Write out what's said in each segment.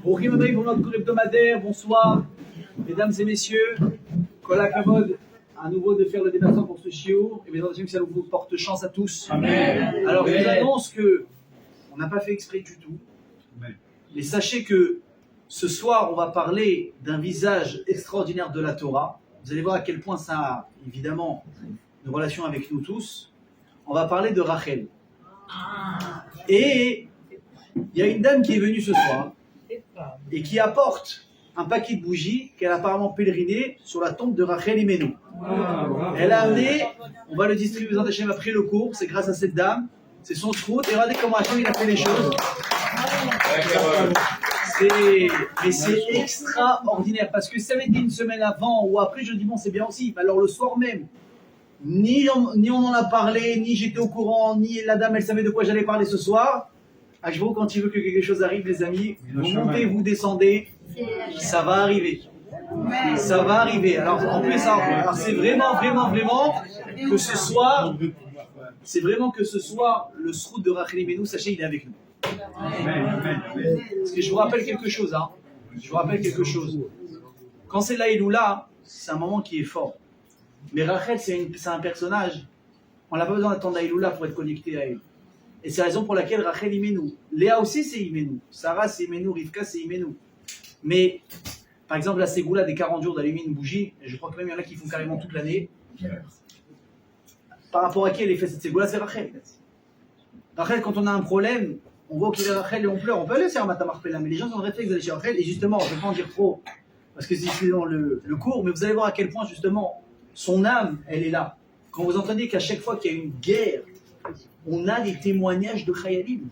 Brouchim Abbaï pour notre cours hebdomadaire. Bonsoir, mesdames et messieurs. Kol HaKavod, à nouveau de faire le déplacement pour ce shiur. Et bien entendu que ça vous porte chance à tous. Amen. Alors, je vous annonce que on n'a pas fait exprès du tout. Amen. Mais sachez que ce soir, on va parler d'un visage extraordinaire de la Torah. Vous allez voir à quel point ça a évidemment une relation avec nous tous. On va parler de Rachel. Et il y a une dame qui est venue ce soir et qui apporte un paquet de bougies qu'elle a apparemment pèleriné sur la tombe de Rachel Imenu. Elle a amené, on va le distribuer dans Hachem après le cours, c'est grâce à cette dame, c'est son trou, et regardez comment Hachem il a fait les choses. Mais c'est extraordinaire, parce que ça avait été une semaine avant ou après, je dis bon c'est bien aussi, mais alors le soir même, ni on en a parlé, ni j'étais au courant, ni la dame elle savait de quoi j'allais parler ce soir. Ajvo, quand il veut que quelque chose arrive, les amis, vous montez, vous descendez, ça va arriver. Ça va arriver. Alors en plus, alors, c'est vraiment que ce soir, c'est vraiment que ce soir, le srout de Rachel Imenu, sachez, il est avec nous. Parce que je vous rappelle quelque chose, hein. Je vous rappelle quelque chose. Quand c'est la Iloula, c'est un moment qui est fort. Mais Rachel, c'est un personnage. On n'a pas besoin d'attendre la Iloula pour être connecté à elle. Et c'est la raison pour laquelle Rachel Imenu. Léa aussi, c'est Imenu. Sarah, c'est Imenu. Rivka, c'est Imenu. Mais, par exemple, la Ségoula des 40 jours d'allumer une bougie, et je crois que même il y en a qui font carrément toute l'année. Par rapport à qui elle est fait cette Ségoula, c'est Rachel. Rachel, quand on a un problème, on voit qu'il est Rachel et on pleure. On peut aller faire Matamarpela, mais les gens ont le réflexe d'aller chez Rachel. Et justement, je ne vais pas en dire trop, parce que c'est dans le cours, mais vous allez voir à quel point, justement, son âme, elle est là. Quand vous entendez qu'à chaque fois qu'il y a une guerre, on a des témoignages de Chayalim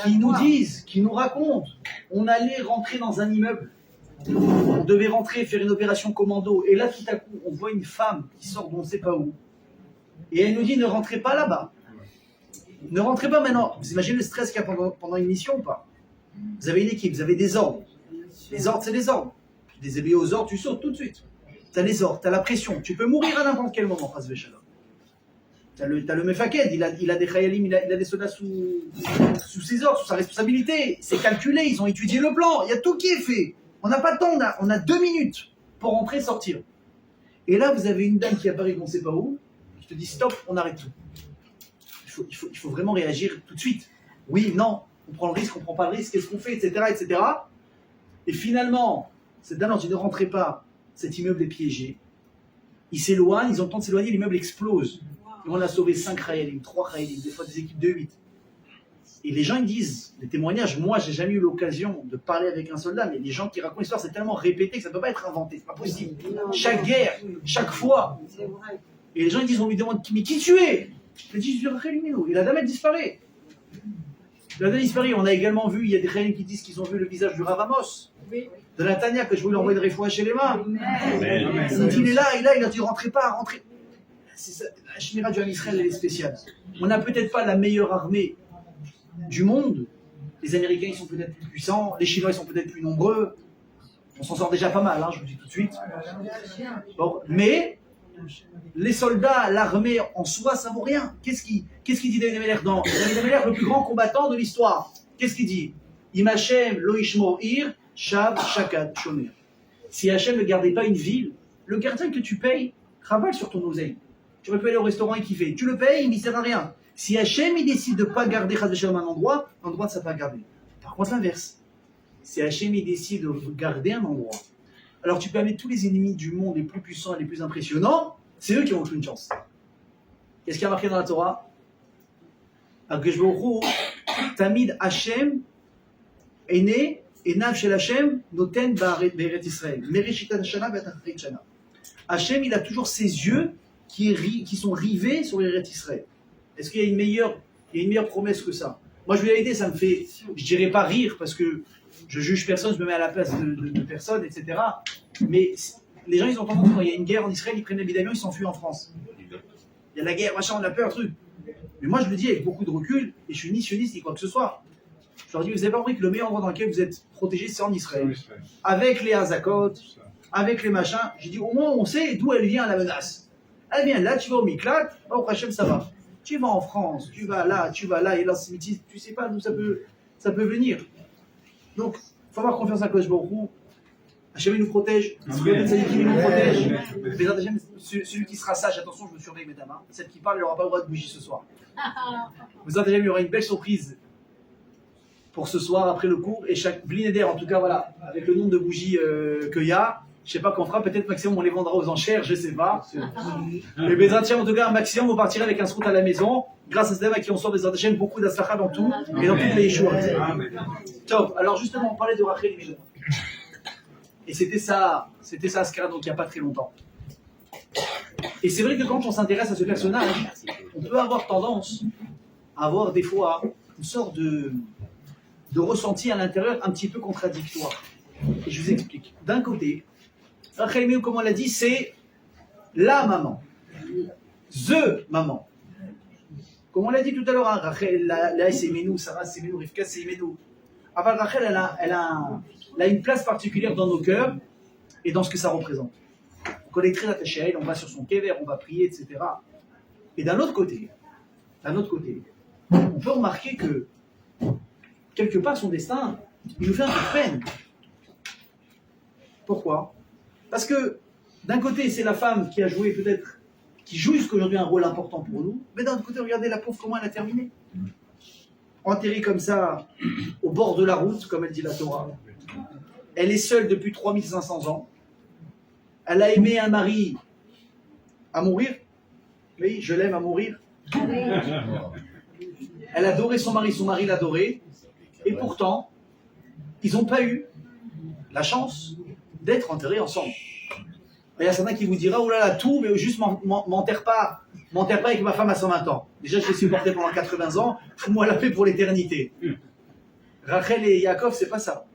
qui nous disent, qui nous racontent. On allait rentrer dans un immeuble, on devait rentrer, faire une opération commando, et là tout à coup, on voit une femme qui sort d'on ne sait pas où, et elle nous dit ne rentrez pas là-bas. Ne rentrez pas maintenant. Vous imaginez le stress qu'il y a pendant une mission ou pas? Vous avez une équipe, vous avez des ordres. Les ordres, c'est des ordres. Tu es désobéis aux ordres, tu sautes tout de suite. Tu as les ordres, tu as la pression. Tu peux mourir à n'importe quel moment, Chas v'Shalom. Tu as le Mefaked, il a des Chayalim, il a des soldats sous ses ordres, sous sa responsabilité. C'est calculé, ils ont étudié le plan. Il y a tout qui est fait. On n'a pas de temps, on a 2 minutes pour rentrer, sortir. Et là, vous avez une dame qui apparaît, on ne sait pas où. Je te dis stop, on arrête tout. Il faut vraiment réagir tout de suite. Oui, non, on prend le risque, on ne prend pas le risque, qu'est-ce qu'on fait, etc. Et finalement, cette dame, dit ne rentrez pas, cet immeuble est piégé. Ils s'éloignent, ils ont le temps de s'éloigner, l'immeuble explose. Et on a sauvé 5 Chayalim, 3 Chayalim, des fois des équipes de 8. Et les gens ils disent, les témoignages, moi j'ai jamais eu l'occasion de parler avec un soldat, mais les gens qui racontent l'histoire, c'est tellement répété que ça ne peut pas être inventé, c'est pas possible. Chaque guerre, chaque fois. Et les gens ils disent, on lui demande, mais qui tu es? Il dit, je suis Rachel Imenu. Et la dame elle disparaît. La dame disparaît. On a également vu, il y a des Chayalim qui disent qu'ils ont vu le visage du Rav Amos, de Natania, que je voulais envoyer de Refoua chez les mains. Il dit, il est là, il a dit, rentrez pas, rentrez. C'est ça, la Shmira du Ham Israël, elle est spéciale. On n'a peut-être pas la meilleure armée du monde. Les Américains, ils sont peut-être plus puissants. Les Chinois, ils sont peut-être plus nombreux. On s'en sort déjà pas mal, hein, je vous dis tout de suite. Bon, mais les soldats, l'armée en soi, ça vaut rien. Qu'est-ce qu'il dit David Ameller dans David Ameller, le plus grand combattant de l'histoire? Qu'est-ce qu'il dit? Im Hashem lo yishmor ir, shav shakad shomer. Si Hashem ne gardait pas une ville, le gardien que tu payes travaille sur ton oseille. Tu aurais pu aller au restaurant et kiffer. Tu le payes, il ne sert à rien. Si Hachem il décide de ne pas garder un endroit ne sera pas gardé. Par contre, l'inverse. Si Hachem il décide de garder un endroit, alors tu peux amener tous les ennemis du monde les plus puissants et les plus impressionnants, c'est eux qui ont aucune chance. Qu'est-ce qui a marqué dans la Torah? Tamid Hachem est né, et Nav Shel Hachem noten Beret Israël. Mereshita Shana Betachrit Shana. Hachem il a toujours ses yeux qui sont rivés sur les Eretz Israël. Est-ce qu'il y a une meilleure promesse que ça? Moi, je vais l'aider, ça me fait, je dirais pas rire, parce que je juge personne, je me mets à la place de personne, etc. Mais les gens, ils ont tendance, quand il y a une guerre en Israël, ils prennent les billets d'avion, ils s'enfuient en France. Il y a la guerre, machin, on a peur, truc. Mais moi, je le dis avec beaucoup de recul, et je suis ni sioniste ni quoi que ce soit. Je leur dis, vous avez pas compris que le meilleur endroit dans lequel vous êtes protégé, c'est en Israël. Avec les Hazakot, avec les machins. J'ai dit, au moins, on sait d'où elle vient la menace. Elle vient là, tu vas au Miklat, oh Hachem, ça va. Tu vas en France, tu vas là, et l'antisémitisme, tu ne sais pas d'où ça peut venir. Donc, il faut avoir confiance à Kosh Baruch. Hachem nous protège, il nous protège. Celui qui sera sage, attention, je me surveille, mesdames. Celle qui parle, elle n'aura pas le droit de bouger ce soir. Vous entendez, il y aura une belle surprise pour ce soir après le cours. Et chaque blinéder, en tout cas, voilà, avec le nombre de bougies qu'il y a, je ne sais pas qu'on fera, peut-être maximum on les vendra aux enchères, je ne sais pas. Mais Bézatiens, en tout cas, un maximum, vous partirez avec un scout à la maison, grâce à ces à qui on sort des Bézatiens, beaucoup d'Aslacha dans tout, et dans toutes les Yeshua. Top. Alors justement, on parlait de Rachel et Bilha. Et c'était ça Askara, donc il n'y a pas très longtemps. Et c'est vrai que quand on s'intéresse à ce personnage, on peut avoir tendance à avoir des fois une sorte de ressenti à l'intérieur un petit peu contradictoire. Et je vous explique. D'un côté, Rachel Meou, comme on l'a dit, c'est la maman. The maman. Comme on l'a dit tout à l'heure, hein, Rachel, là c'est Menou, Sarah c'est Menou, Rivka c'est Menou. Enfin, Rachel, elle a une place particulière dans nos cœurs et dans ce que ça représente. On est très attaché à elle, on va sur son kéver, on va prier, etc. Et d'un autre côté, on peut remarquer que quelque part son destin, il nous fait un peu de peine. Pourquoi? Parce que d'un côté, c'est la femme qui a joué peut-être, qui joue jusqu'aujourd'hui un rôle important pour nous, mais d'un autre côté, regardez la pauvre comment elle a terminé. Enterrée comme ça, au bord de la route, comme elle dit la Torah. Elle est seule depuis 3500 ans. Elle a aimé un mari à mourir. Oui, je l'aime à mourir. Elle adorait son mari l'adorait. Et pourtant, ils n'ont pas eu la chance d'être enterrés ensemble. Il y a certains qui vous dira, oh là là, tout, mais juste m'enterre pas avec ma femme à 120 ans. Déjà, je l'ai supporté pendant 80 ans, fous-moi la paix pour l'éternité. Rachel et Yaakov, c'est pas ça.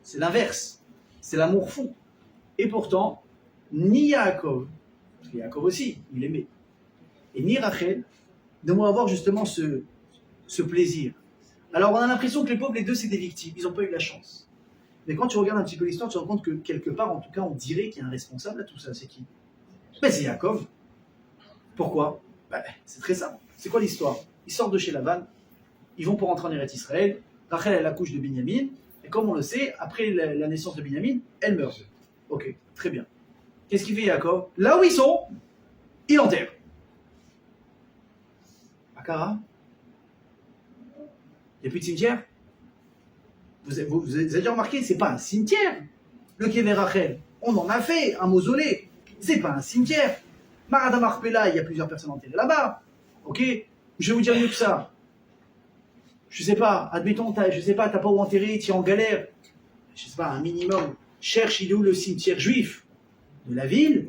C'est l'inverse. C'est l'amour fou. Et pourtant, ni Yaakov, parce que Yaakov aussi, il aimait, et ni Rachel ne vont avoir justement ce plaisir. Alors, on a l'impression que les pauvres, les deux, c'est des victimes. Ils n'ont pas eu la chance. Mais quand tu regardes un petit peu l'histoire, tu te rends compte que quelque part, en tout cas, on dirait qu'il y a un responsable à tout ça. C'est qui? Ben, c'est Yaakov. Pourquoi? Ben, c'est très simple. C'est quoi l'histoire? Ils sortent de chez Laban, ils vont pour rentrer en Eretz Israël. Rachel, elle accouche de Binyamin. Et comme on le sait, après la naissance de Binyamin, elle meurt. Ok, très bien. Qu'est-ce qu'il fait Yaakov? Là où ils sont, il enterre. Akara? Il n'y a plus de cimetière? Vous avez déjà remarqué, c'est pas un cimetière. Le Kever Rachel, on en a fait un mausolée. C'est pas un cimetière. Marada Marpella, il y a plusieurs personnes enterrées là-bas. Ok? Je vais vous dire mieux que ça. Je sais pas, admettons, t'as pas où enterrer, tu es en galère. Je sais pas, un minimum. Cherche, il est où le cimetière juif de la ville,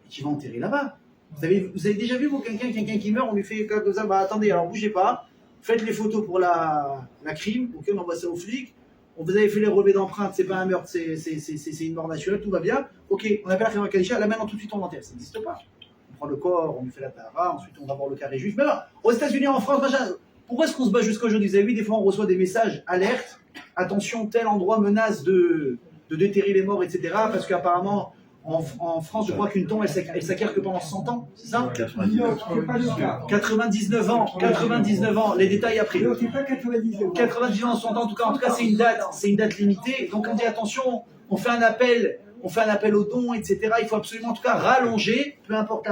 et tu vas enterrer là-bas. Vous avez déjà vu, vous, quelqu'un qui meurt, on lui fait comme ça, bah attendez, alors bougez pas, faites les photos pour la crime, ok, on envoie ça aux flics. Vous avez fait les relevés d'empreintes, c'est pas un meurtre, c'est une mort naturelle, tout va bien. Ok, on appelle la Khemra Kadisha, là maintenant tout de suite on l'enterre, ça n'existe pas. On prend le corps, on lui fait la tahara, ensuite on va voir le carré juif. Mais non, aux États-Unis, en France, machin, pourquoi est-ce qu'on se bat jusqu'à aujourd'hui? Vous avez vu, des fois on reçoit des messages, alerte, attention, tel endroit menace de déterrer les morts, etc. Parce qu'apparemment, en France, je crois qu'une tombe, elle s'acquiert que pendant 100 ans, c'est ça? 99 ans, 99 ans, les détails après. Non, c'est pas 99 ans, 100 ans, en tout cas c'est une date limitée. Donc on dit attention, on fait un appel aux dons, etc. Il faut absolument en tout cas rallonger, peu importe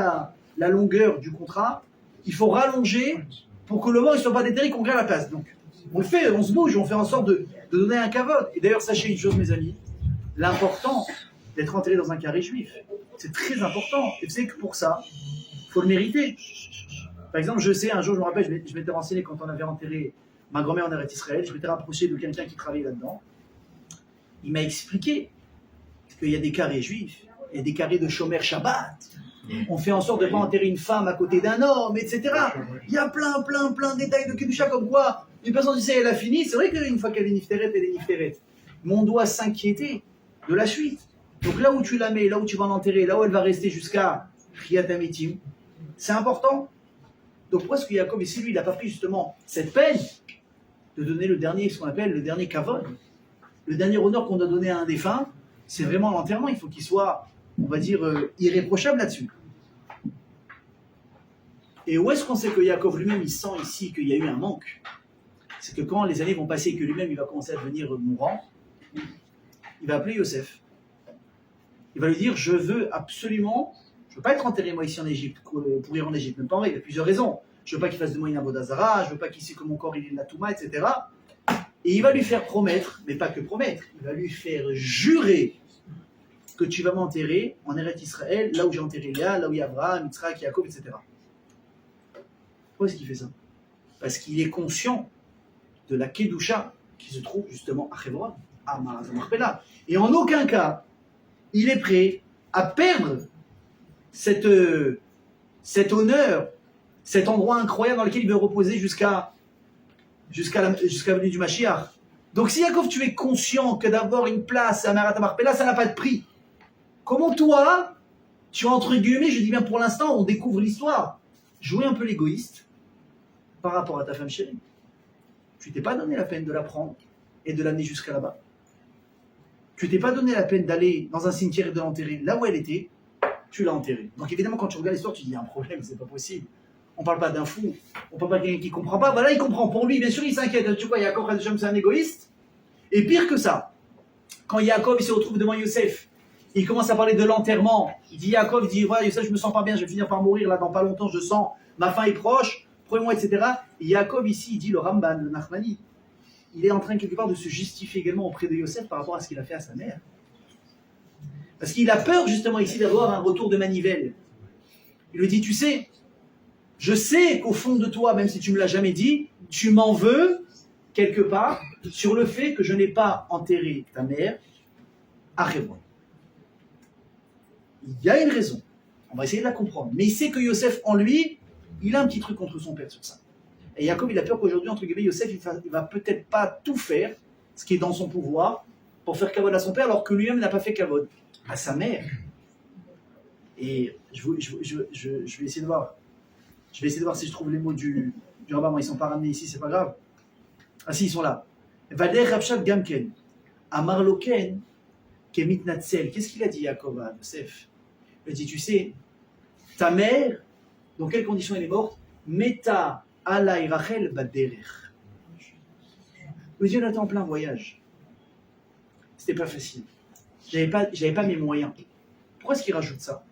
la longueur du contrat, il faut rallonger pour que le mort ne soit pas déterré, qu'on gagne la place. Donc on le fait, on se bouge, on fait en sorte de donner un kavod. Et d'ailleurs, sachez une chose, mes amis, l'important d'être enterré dans un carré juif, c'est très important. Et vous savez que pour ça, il faut le mériter. Par exemple, je sais, un jour, je me rappelle, je m'étais renseigné quand on avait enterré ma grand-mère en Eretz Israël, je m'étais rapproché de quelqu'un qui travaillait là-dedans. Il m'a expliqué qu'il y a des carrés juifs, il y a des carrés de Shomer Shabbat. On fait en sorte de ne pas enterrer une femme à côté d'un homme, etc. Il y a plein de détails de Kedusha comme quoi une personne dit elle a fini. C'est vrai qu'une fois qu'elle est nifteret, elle est nifteret. Mais on doit s'inquiéter de la suite. Donc là où tu la mets, là où tu vas l'enterrer, là où elle va rester jusqu'à Kriyat Amitim, c'est important. Donc pourquoi est-ce que Yaakov ici, lui, il n'a pas pris justement cette peine de donner le dernier, ce qu'on appelle le dernier kavod, le dernier honneur qu'on doit donner à un défunt, c'est vraiment l'enterrement. Il faut qu'il soit, on va dire, irréprochable là-dessus. Et où est-ce qu'on sait que Yaakov lui-même, il sent ici qu'il y a eu un manque? C'est que quand les années vont passer et que lui-même, il va commencer à devenir mourant, il va appeler Yosef. Il va lui dire, je veux absolument, je ne veux pas être enterré moi ici en Égypte, pourrir en Égypte, même pas en vrai, il y a plusieurs raisons. Je ne veux pas qu'il fasse de moi une Avodazara, je ne veux pas qu'il sait que mon corps il est de la Touma, etc. Et il va lui faire promettre, mais pas que promettre, il va lui faire jurer que tu vas m'enterrer en Eretz Israël, là où j'ai enterré Léa, là où il y a Abraham, Yitzhak, Yaakov, etc. Pourquoi est-ce qu'il fait ça? Parce qu'il est conscient de la Kedusha qui se trouve justement à Hebron, à Marpella. Et en aucun cas, il est prêt à perdre cet honneur, cet endroit incroyable dans lequel il veut reposer jusqu'à la venue du Mashiach. Donc si Yaakov, tu es conscient que d'avoir une place à Marat Marpella, ça n'a pas de prix. Comment toi, tu as entre guillemets, je dis bien pour l'instant, on découvre l'histoire, jouer un peu l'égoïste par rapport à ta femme chérie. Tu t'es pas donné la peine de la prendre et de l'amener jusqu'à là-bas. Tu t'es pas donné la peine d'aller dans un cimetière et de l'enterrer là où elle était, tu l'as enterrée. Donc évidemment, quand tu regardes l'histoire, tu dis, il y a un problème, c'est pas possible. On parle pas d'un fou, on parle pas de quelqu'un qui comprend pas. Voilà, il comprend pour lui, bien sûr, il s'inquiète. Tu vois, Yaakov, c'est un égoïste. Et pire que ça, quand Yaakov il se retrouve devant Yosef, il commence à parler de l'enterrement. Il dit, Yaakov, il dit, ouais, Yosef, je me sens pas bien, je vais finir par mourir là dans pas longtemps, je sens, ma fin est proche, prenez-moi, etc. Et Yaakov ici, il dit le Ramban, le Nachmani, il est en train quelque part de se justifier également auprès de Yosef par rapport à ce qu'il a fait à sa mère. Parce qu'il a peur justement ici d'avoir un retour de manivelle. Il lui dit, tu sais, je sais qu'au fond de toi, même si tu ne me l'as jamais dit, tu m'en veux quelque part sur le fait que je n'ai pas enterré ta mère à Hebron. Il y a une raison. On va essayer de la comprendre. Mais il sait que Yosef, en lui, il a un petit truc contre son père sur ça. Et Yaakov, il a peur qu'aujourd'hui, entre guillemets, Yosef, il va peut-être pas tout faire, ce qui est dans son pouvoir, pour faire kavod à son père, alors que lui-même n'a pas fait kavod à sa mère. Et je vais essayer de voir. Je vais essayer de voir si je trouve les mots du rabbin. Ils ne sont pas ramenés ici, c'est pas grave. Ah si, ils sont là. Vader Rabshat Gamken. Amar Loken, Kemit Natzel. Qu'est-ce qu'il a dit, Yaakov, à Yosef? Il a dit, tu sais, ta mère, dans quelles conditions elle est morte? Meta alay Rachel baderer. Le Dieu était en plein voyage. C'était pas facile. J'avais pas mes moyens. Pourquoi est-ce qu'il rajoute ça?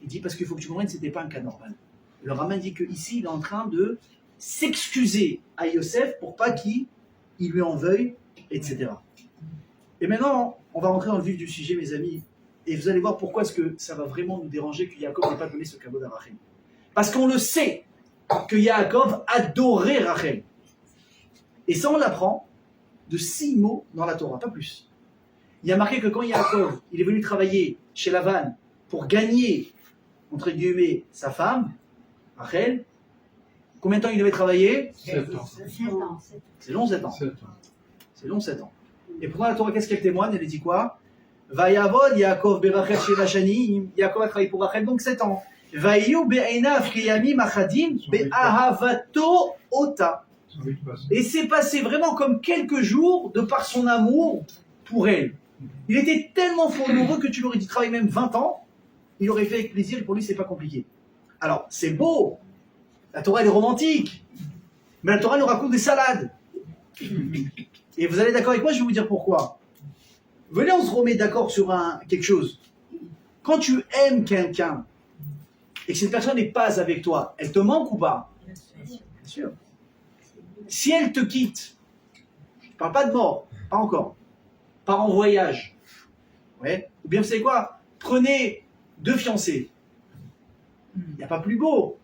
Il dit parce qu'il faut que tu comprennes, c'était pas un cas normal. Le Raman dit qu'ici, il est en train de s'excuser à Yosef pour pas qu'il lui en veuille, etc. Et maintenant, on va rentrer dans le vif du sujet, mes amis, et vous allez voir pourquoi est-ce que ça va vraiment nous déranger que Yaakov n'ait pas donné ce cadeau à Rachel. Parce qu'on le sait que Yaakov adorait Rachel. Et ça, on l'apprend de 6 mots dans la Torah, pas plus. Il y a marqué que quand Yaakov, il est venu travailler chez Lavan pour gagner, entre guillemets, sa femme, Rachel, combien de temps il devait travailler? 7 ans. C'est long, 7 ans. 7 ans. C'est long, 7 ans. Et pourquoi la Torah, qu'est-ce qu'elle témoigne? Elle dit quoi? Vayavod Yaakov berachel shevashani. Yaakov a travaillé pour Rachel, donc 7 ans. Vayu be'einav kiyamim achadim be'ahavato ota. Et c'est passé vraiment comme quelques jours de par son amour pour elle. Il était tellement fou amoureux que tu l'aurais dit travailler même 20 ans, il aurait fait avec plaisir et pour lui c'est pas compliqué. Alors c'est beau, la Torah elle est romantique, mais la Torah nous raconte des salades. Et vous allez d'accord avec moi, je vais vous dire pourquoi. Venez, on se remet d'accord sur quelque chose. Quand tu aimes quelqu'un et que cette personne n'est pas avec toi, elle te manque ou pas? Bien sûr. Si elle te quitte, je ne parle pas de mort, pas encore, part en voyage, ouais. Ou bien vous savez quoi, prenez 2 fiancés, il n'y a pas plus beau,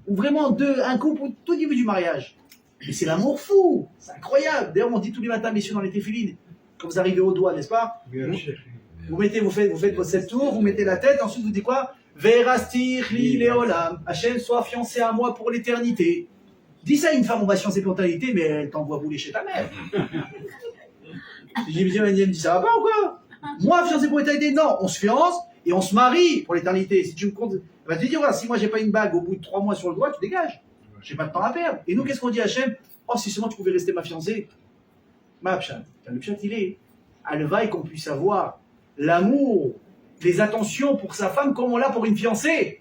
ou vraiment un couple au tout début du mariage, et c'est l'amour fou, c'est incroyable. D'ailleurs on dit tous les matins, messieurs, dans les téphilines, quand vous arrivez au doigt, n'est-ce pas, vous faites vos 7 tours, vous mettez la tête, ensuite vous dites quoi? Verastir li leolam, Hachem soit fiancé à moi pour l'éternité. Dis ça à une femme, on va se fiancer pour l'éternité, mais elle t'envoie rouler chez ta mère. J'ai dit, elle me dit, ça va pas ou quoi? Moi, fiancé pour l'éternité, non, on se fiance et on se marie pour l'éternité. Si tu me comptes, elle va te dire, si moi j'ai pas une bague au bout de 3 mois sur le doigt, tu dégages. J'ai pas de temps à perdre. Et nous, qu'est-ce qu'on dit à Hachem? Oh, si seulement tu pouvais rester ma fiancée. Ma pchat. Le pchat, il est. Alvaï qu'on puisse avoir l'amour, les attentions pour sa femme comme on l'a pour une fiancée.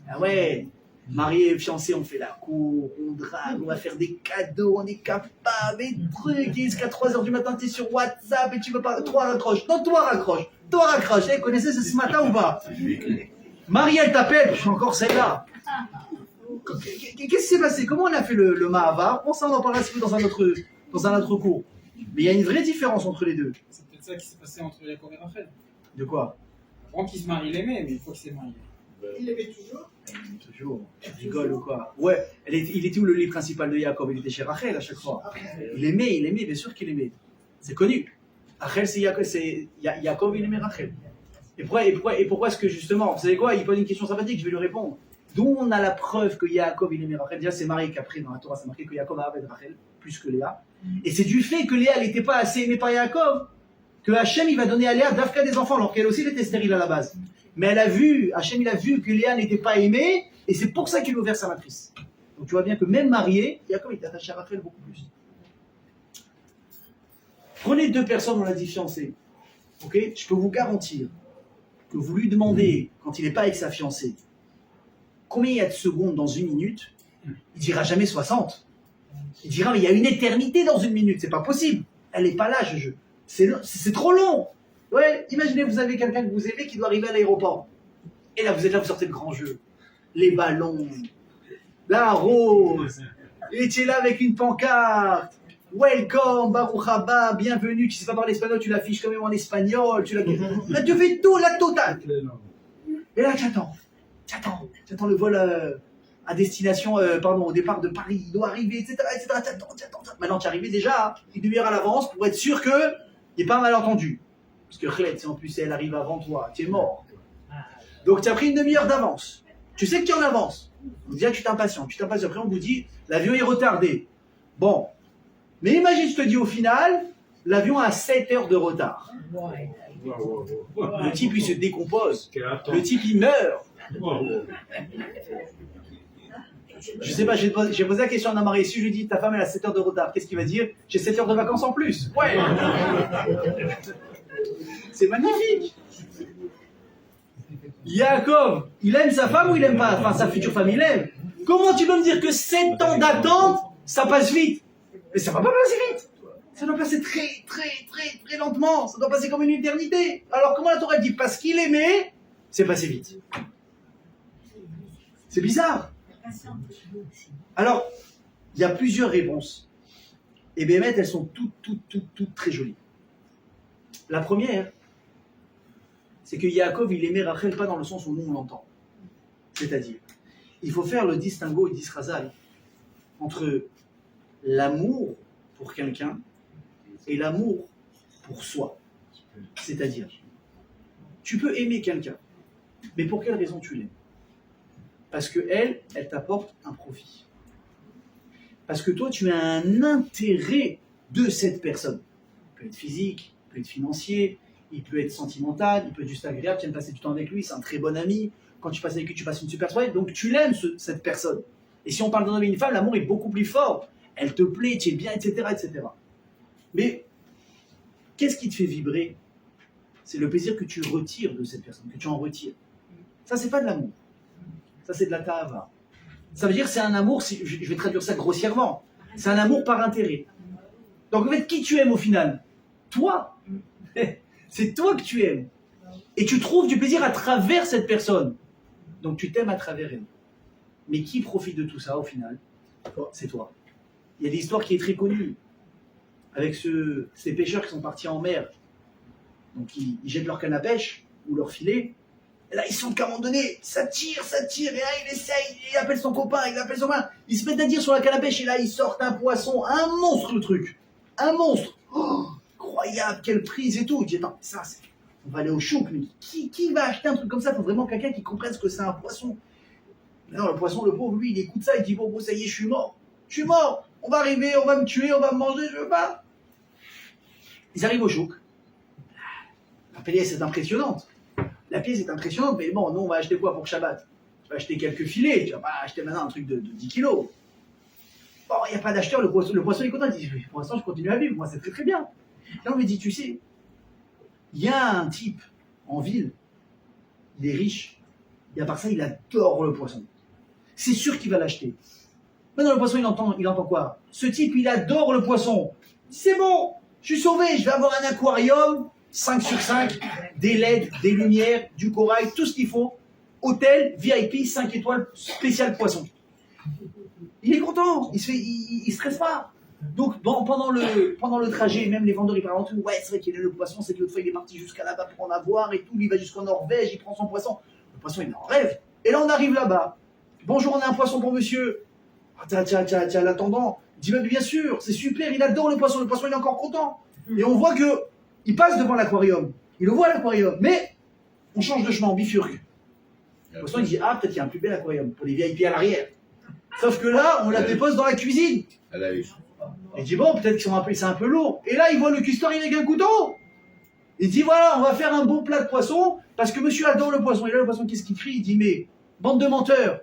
Ah ouais. Mariés, fiancés, on fait la cour, on drague, on va faire des cadeaux, on est capable, des trucs, et jusqu'à 3h du matin, tu es sur WhatsApp et tu veux pas. Toi raccroche, non, toi raccroche. Eh, connaissez ce matin ou pas? Marie, elle t'appelle, je suis encore celle-là. Qu'est-ce qui s'est passé? Comment on a fait le Mahavar? On s'en en parlera dans un autre cours. Mais il y a une vraie différence entre les deux. C'est peut-être ça qui s'est passé entre Jacob et Rachel. De quoi? Avant qu'il se marie, il aimait, mais une fois qu'il s'est marié. Il l'aimait toujours. Toujours. Tu rigoles ou quoi? Ouais, il était où le lit principal de Jacob? Il était chez Rachel à chaque fois. Il aimait, bien sûr qu'il aimait. C'est connu. Rachel, c'est Jacob, il aimait Rachel. Et pourquoi est-ce que justement, vous savez quoi? Il pose une question sympathique, je vais lui répondre. D'où on a la preuve que Jacob, il aimait Rachel? Déjà, c'est marqué qu'après, dans la Torah, c'est marqué que Jacob avait Rachel plus que Léa. Et c'est du fait que Léa, elle n'était pas assez aimée par Jacob, que Hachem, il va donner à Léa d'Afka des enfants, alors qu'elle aussi, elle était stérile à la base. Mais Hachem, il a vu que Léa n'était pas aimée, et c'est pour ça qu'il a ouvert sa matrice. Donc tu vois bien que même marié, Jacob est attaché à Rachel beaucoup plus. Prenez deux personnes, on l'a dit fiancées. Ok? Je peux vous garantir que vous lui demandez, quand il n'est pas avec sa fiancée, combien il y a de secondes dans une minute, il dira jamais 60. Il dira, mais il y a une éternité dans une minute, c'est pas possible. Elle n'est pas là, c'est trop long. Ouais, imaginez, vous avez quelqu'un que vous aimez qui doit arriver à l'aéroport. Et là, vous êtes là, vous sortez le grand jeu. Les ballons, la rose, et tu es là avec une pancarte. Welcome, Baruch haba, bienvenue. Tu sais pas parler espagnol, tu l'affiches quand même en espagnol. Là, tu fais tout, la totale. Et là, j'attends le vol à destination, au départ de Paris. Il doit arriver, etc. T'attends. Maintenant, tu es arrivé déjà une demi-heure à l'avance pour être sûr qu'il n'y ait pas un malentendu. Parce que Khled, si en plus elle arrive avant toi, tu es mort. Donc, tu as pris une demi-heure d'avance. Tu sais que tu es en avance. Déjà, tu t'impatientes. Après, on vous dit, l'avion est retardé. Bon. Mais imagine, je te dis au final, l'avion a 7 heures de retard. Le type, il se décompose. Le type, il meurt. Je sais pas, j'ai posé la question à un marié. Si je lui dis, ta femme, elle a 7 heures de retard, qu'est-ce qu'il va dire? J'ai 7 heures de vacances en plus. Ouais. C'est magnifique. Jacob, il aime sa femme ou il aime pas? Enfin, sa future femme, il aime. Comment tu peux me dire que 7 ans d'attente, ça passe vite? Mais ça va pas passer vite. Ça doit passer très lentement. Ça doit passer comme une éternité. Alors comment la Torah dit? Parce qu'il aimait, c'est passé vite. C'est bizarre. Alors, il y a plusieurs réponses. Et Bémet, elles sont toutes très jolies. La première, c'est que Yaakov, il aimait Rachel pas dans le sens où nous on l'entend. C'est-à-dire, il faut faire le distinguo, il dit Razal, entre l'amour pour quelqu'un et l'amour pour soi. C'est-à-dire, tu peux aimer quelqu'un, mais pour quelle raison tu l'aimes? Parce qu'elle t'apporte un profit. Parce que toi, tu as un intérêt de cette personne. Il peut être physique, il peut être financier, il peut être sentimental, il peut être juste agréable, tu aimes passer du temps avec lui, c'est un très bon ami. Quand tu passes avec lui, tu passes une super soirée, donc tu l'aimes, cette personne. Et si on parle d'un homme et une femme, l'amour est beaucoup plus fort. Elle te plaît, tu es bien, etc. Mais qu'est-ce qui te fait vibrer? C'est le plaisir que tu retires de cette personne, que tu en retires. Ça, c'est pas de l'amour. Ça, c'est de la ta'ava. Ça veut dire que c'est un amour, je vais traduire ça grossièrement, c'est un amour par intérêt. Donc en fait, qui tu aimes au final? Toi. C'est toi que tu aimes. Et tu trouves du plaisir à travers cette personne. Donc tu t'aimes à travers elle. Mais qui profite de tout ça au final? C'est toi. Il y a des histoires qui est très connue. Avec ces pêcheurs qui sont partis en mer. Donc ils jettent leur canne à pêche ou leur filet. Et là ils sentent qu'à un moment donné, ça tire. Et là il essaye, il appelle son copain, il appelle son copain. Ils se mettent à dire sur la canne à pêche et là ils sortent un poisson, un monstre le truc. Un monstre. Oh, incroyable, quelle prise et tout. Il dit attends, ça c'est... On va aller au chouk, mais qui va acheter un truc comme ça? Il faut vraiment quelqu'un qui comprenne ce que c'est un poisson. Non, le poisson, le pauvre, lui, il écoute ça, il dit bon, ça y est, je suis mort. On va arriver, on va me tuer, on va me manger, je veux pas. Ils arrivent au chouk. La pièce est impressionnante. Mais bon, nous, on va acheter quoi pour Shabbat? Tu vas acheter quelques filets, tu vas pas acheter maintenant un truc de 10 kilos. Bon, il n'y a pas d'acheteur, le poisson il est content, il dit pour l'instant, je continue à vivre, moi, c'est très bien. Là, on lui dit, tu sais, il y a un type en ville, il est riche, et à part ça, il adore le poisson. c'est sûr qu'il va l'acheter. Maintenant, le poisson, il entend quoi? Ce type, il adore le poisson. C'est bon, je suis sauvé, je vais avoir un aquarium, 5 sur 5, des LED, des lumières, du corail, tout ce qu'il faut. Hôtel, VIP, 5 étoiles, spécial poisson. Il est content, il stresse pas. Donc, pendant le trajet, même les vendeurs, ils parlent entre eux. Ouais, c'est vrai qu'il a le poisson, c'est que l'autre fois, il est parti jusqu'à là-bas pour en avoir et tout. Il va jusqu'en Norvège, il prend son poisson. Le poisson, il en rêve. Et là, on arrive là-bas. Bonjour, on a un poisson pour monsieur. Ah, tiens, l'attendant. Il dit, mais bien sûr, c'est super, il adore le poisson, il est encore content. Et on voit que il passe devant l'aquarium. Il le voit l'aquarium, mais on change de chemin, on bifurque. Le poisson, il dit, ah, peut-être qu'il y a un plus bel aquarium pour les VIP à l'arrière. Sauf que là, on la dépose dans la cuisine. Il dit, bon, peut-être que c'est un peu lourd. Et là, il voit le cuistot arriver avec un couteau. Il dit, voilà, on va faire un bon plat de poisson, parce que monsieur adore le poisson. Et là, le poisson, qu'est-ce qu'il crie? Il dit, mais, bande de menteurs,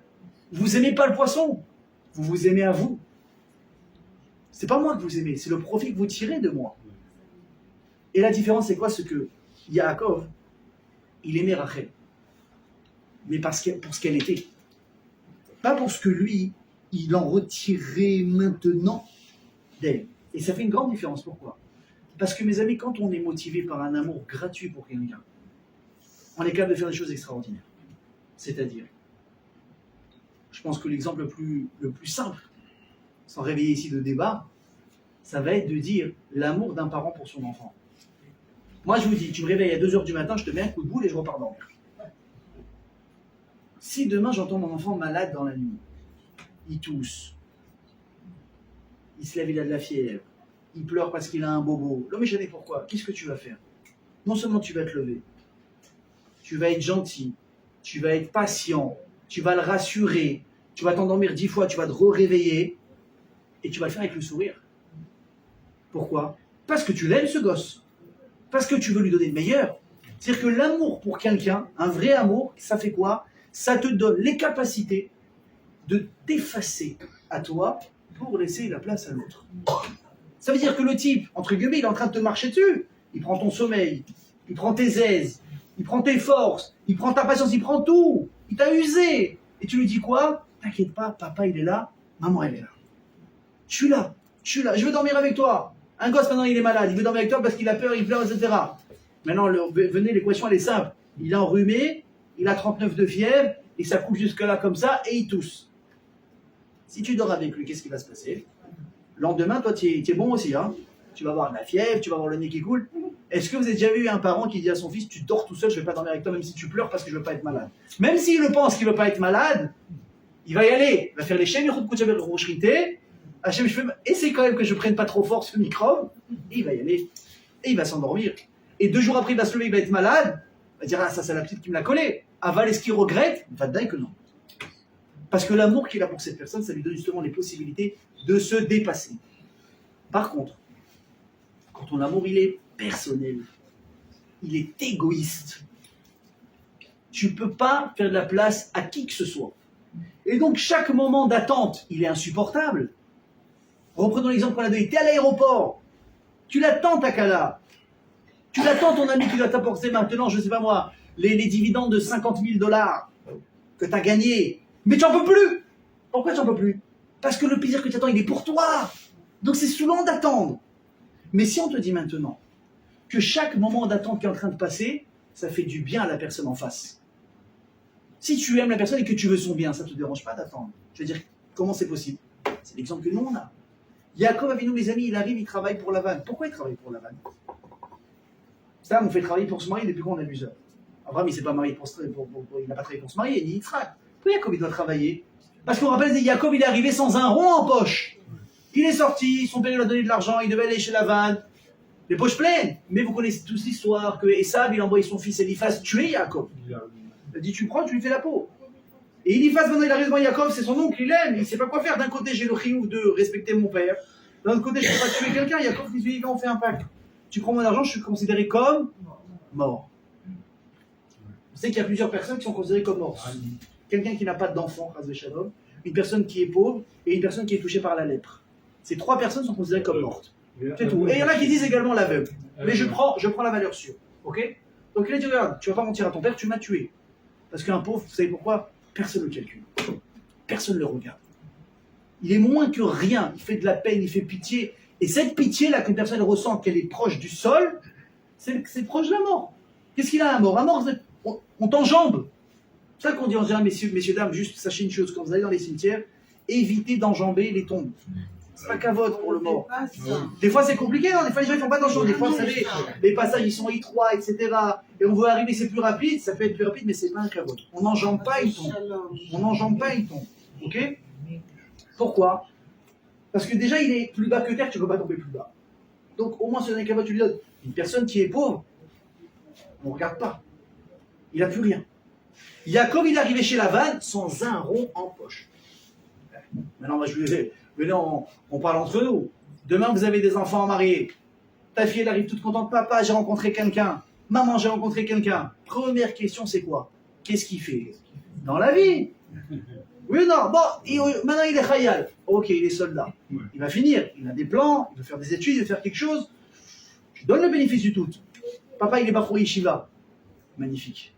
vous aimez pas le poisson, vous vous aimez à vous. C'est pas moi que vous aimez, c'est le profit que vous tirez de moi. Et la différence, c'est quoi? C'est que Yaakov, il aimait Rachel. Mais pour ce qu'elle était. Pas pour ce que lui, il en retirait maintenant d'elle. Et ça fait une grande différence. Pourquoi? Parce que mes amis, quand on est motivé par un amour gratuit pour quelqu'un, on est capable de faire des choses extraordinaires. C'est-à-dire, je pense que l'exemple le plus simple, sans réveiller ici de débat, ça va être de dire l'amour d'un parent pour son enfant. Moi, je vous dis, tu me réveilles à 2h du matin, je te mets un coup de boule et je repars dormir. Si demain j'entends mon enfant malade dans la nuit, il tousse, il se lève, il a de la fièvre, il pleure parce qu'il a un bobo, l'homme est gêné pourquoi? Qu'est-ce que tu vas faire? Non seulement tu vas te lever, tu vas être gentil, tu vas être patient, tu vas le rassurer, tu vas t'endormir 10 fois, tu vas te réveiller et tu vas le faire avec le sourire. Pourquoi? Parce que tu l'aimes ce gosse, parce que tu veux lui donner le meilleur. C'est-à-dire que l'amour pour quelqu'un, un vrai amour, ça fait quoi? Ça te donne les capacités de t'effacer à toi pour laisser la place à l'autre. Ça veut dire que le type, entre guillemets, il est en train de te marcher dessus. Il prend ton sommeil, il prend tes aises, il prend tes forces, il prend ta patience, il prend tout. Il t'a usé. Et tu lui dis quoi? T'inquiète pas, papa il est là, maman elle est là. Je suis là, je veux dormir avec toi. Un gosse maintenant il est malade, il veut dormir avec toi parce qu'il a peur, il pleure, etc. Maintenant, venez, l'équation elle est simple. Il est enrhumé, il a 39 de fièvre, et ça coupe jusque-là comme ça, et il tousse. Si tu dors avec lui, qu'est-ce qui va se passer? Le lendemain, toi, tu es bon aussi. Hein, tu vas avoir de la fièvre, tu vas avoir le nez qui coule. Est-ce que vous avez déjà vu un parent qui dit à son fils, tu dors tout seul, je ne vais pas dormir avec toi, même si tu pleures parce que je ne veux pas être malade? Même s'il le pense qu'il ne veut pas être malade, il va y aller. Il va faire les chaînes, essaye quand même que je ne prenne pas trop fort ce microbe, et il va y aller. Et il va s'endormir. Et 2 jours après, il va se lever, il va être malade. Il va dire, ah, ça, c'est la petite qui me l'a collé. Avaler ce qu'il regrette, va te dire que non. Parce que l'amour qu'il a pour cette personne, ça lui donne justement les possibilités de se dépasser. Par contre, quand ton amour, il est personnel, il est égoïste, tu ne peux pas faire de la place à qui que ce soit. Et donc, chaque moment d'attente, il est insupportable. Reprenons l'exemple qu'on a donné. Tu es à l'aéroport, tu l'attends ta Kala. Tu l'attends ton ami qui doit t'apporter maintenant, je ne sais pas moi, les dividendes de 50 000 $ que tu as gagnés. Mais tu n'en peux plus. Pourquoi tu n'en peux plus? Parce que le plaisir que tu attends, il est pour toi. Donc c'est souvent d'attendre. Mais si on te dit maintenant que chaque moment d'attente qui est en train de passer, ça fait du bien à la personne en face. Si tu aimes la personne et que tu veux son bien, ça ne te dérange pas d'attendre. Je veux dire, comment c'est possible? C'est l'exemple que nous on a. Yaakov Avinu, mes amis, il arrive, il travaille pour Lavan. Pourquoi il travaille pour Lavan? Ça, on fait travailler pour se marier depuis qu'on a l'useur. Abraham, il s'est pas marié il n'a pas travaillé pour se marier, ni Yitzhak. Pourquoi Yaakov, il doit travailler? Parce qu'on rappelle, Yaakov, il est arrivé sans un rond en poche. Il est sorti, son père lui a donné de l'argent, il devait aller chez Lavan, les poches pleines. Mais vous connaissez tous l'histoire que Esav, il a envoyé son fils Eliphaz tuer Yaakov. Il a dit, tu prends, tu lui fais la peau. Et Eliphaz, maintenant, il arrive devant Yaakov, c'est son oncle, il l'aime, il ne sait pas quoi faire. D'un côté, j'ai le chiouf de respecter mon père. D'un autre côté, je ne peux pas tuer quelqu'un. Yaakov, il dit, on fait un pacte. Tu prends mon argent, je suis considéré comme mort. Vous savez qu'il y a plusieurs personnes qui sont considérées comme mortes. Quelqu'un qui n'a pas d'enfant, une personne qui est pauvre et une personne qui est touchée par la lèpre. Ces 3 personnes sont considérées comme mortes. C'est tout. Et il y en a qui disent également l'aveugle. Mais je prends la valeur sûre. Ok? Donc il a dit, regarde, tu ne vas pas mentir à ton père, tu m'as tué. Parce qu'un pauvre, vous savez pourquoi? Personne ne le calcule. personne ne le regarde. Il est moins que rien, il fait de la peine, il fait pitié. Et cette pitié-là qu'une personne ressent, qu'elle est proche du sol, c'est proche de la mort. Qu'est-ce qu'il a à la mort? La mort, on t'enjambe. C'est ça qu'on dit en général, messieurs, dames, juste sachez une chose, quand vous allez dans les cimetières, évitez d'enjamber les tombes. C'est pas qu'à vote pour le mort. Des fois c'est compliqué, non? Des fois les gens ils font pas attention. Des fois, vous savez, les passages ils sont étroits, etc. Et on veut arriver, c'est plus rapide, ça peut être plus rapide, mais c'est pas un cavote. On n'enjambe pas une tombe. On n'enjambe pas une tombe. Ok? Pourquoi? Parce que déjà il est plus bas que terre, tu ne peux pas tomber plus bas. Donc au moins sur un cavote, tu lui donnes. Une personne qui est pauvre, on ne regarde pas. Il n'a plus rien. Yaakov, il est arrivé chez Lavan sans un rond en poche. Maintenant, on parle entre nous. Demain, vous avez des enfants mariés. Ta fille, elle arrive toute contente. Papa, j'ai rencontré quelqu'un. Maman, j'ai rencontré quelqu'un. Première question, c'est quoi? Qu'est-ce qu'il fait dans la vie? Oui ou non? Bon, maintenant, il est khayal. Ok, il est soldat. Il va finir. Il a des plans. Il veut faire des études. Il veut faire quelque chose. Je donne le bénéfice du doute. Papa, il est Bachor Yeshiva. Magnifique.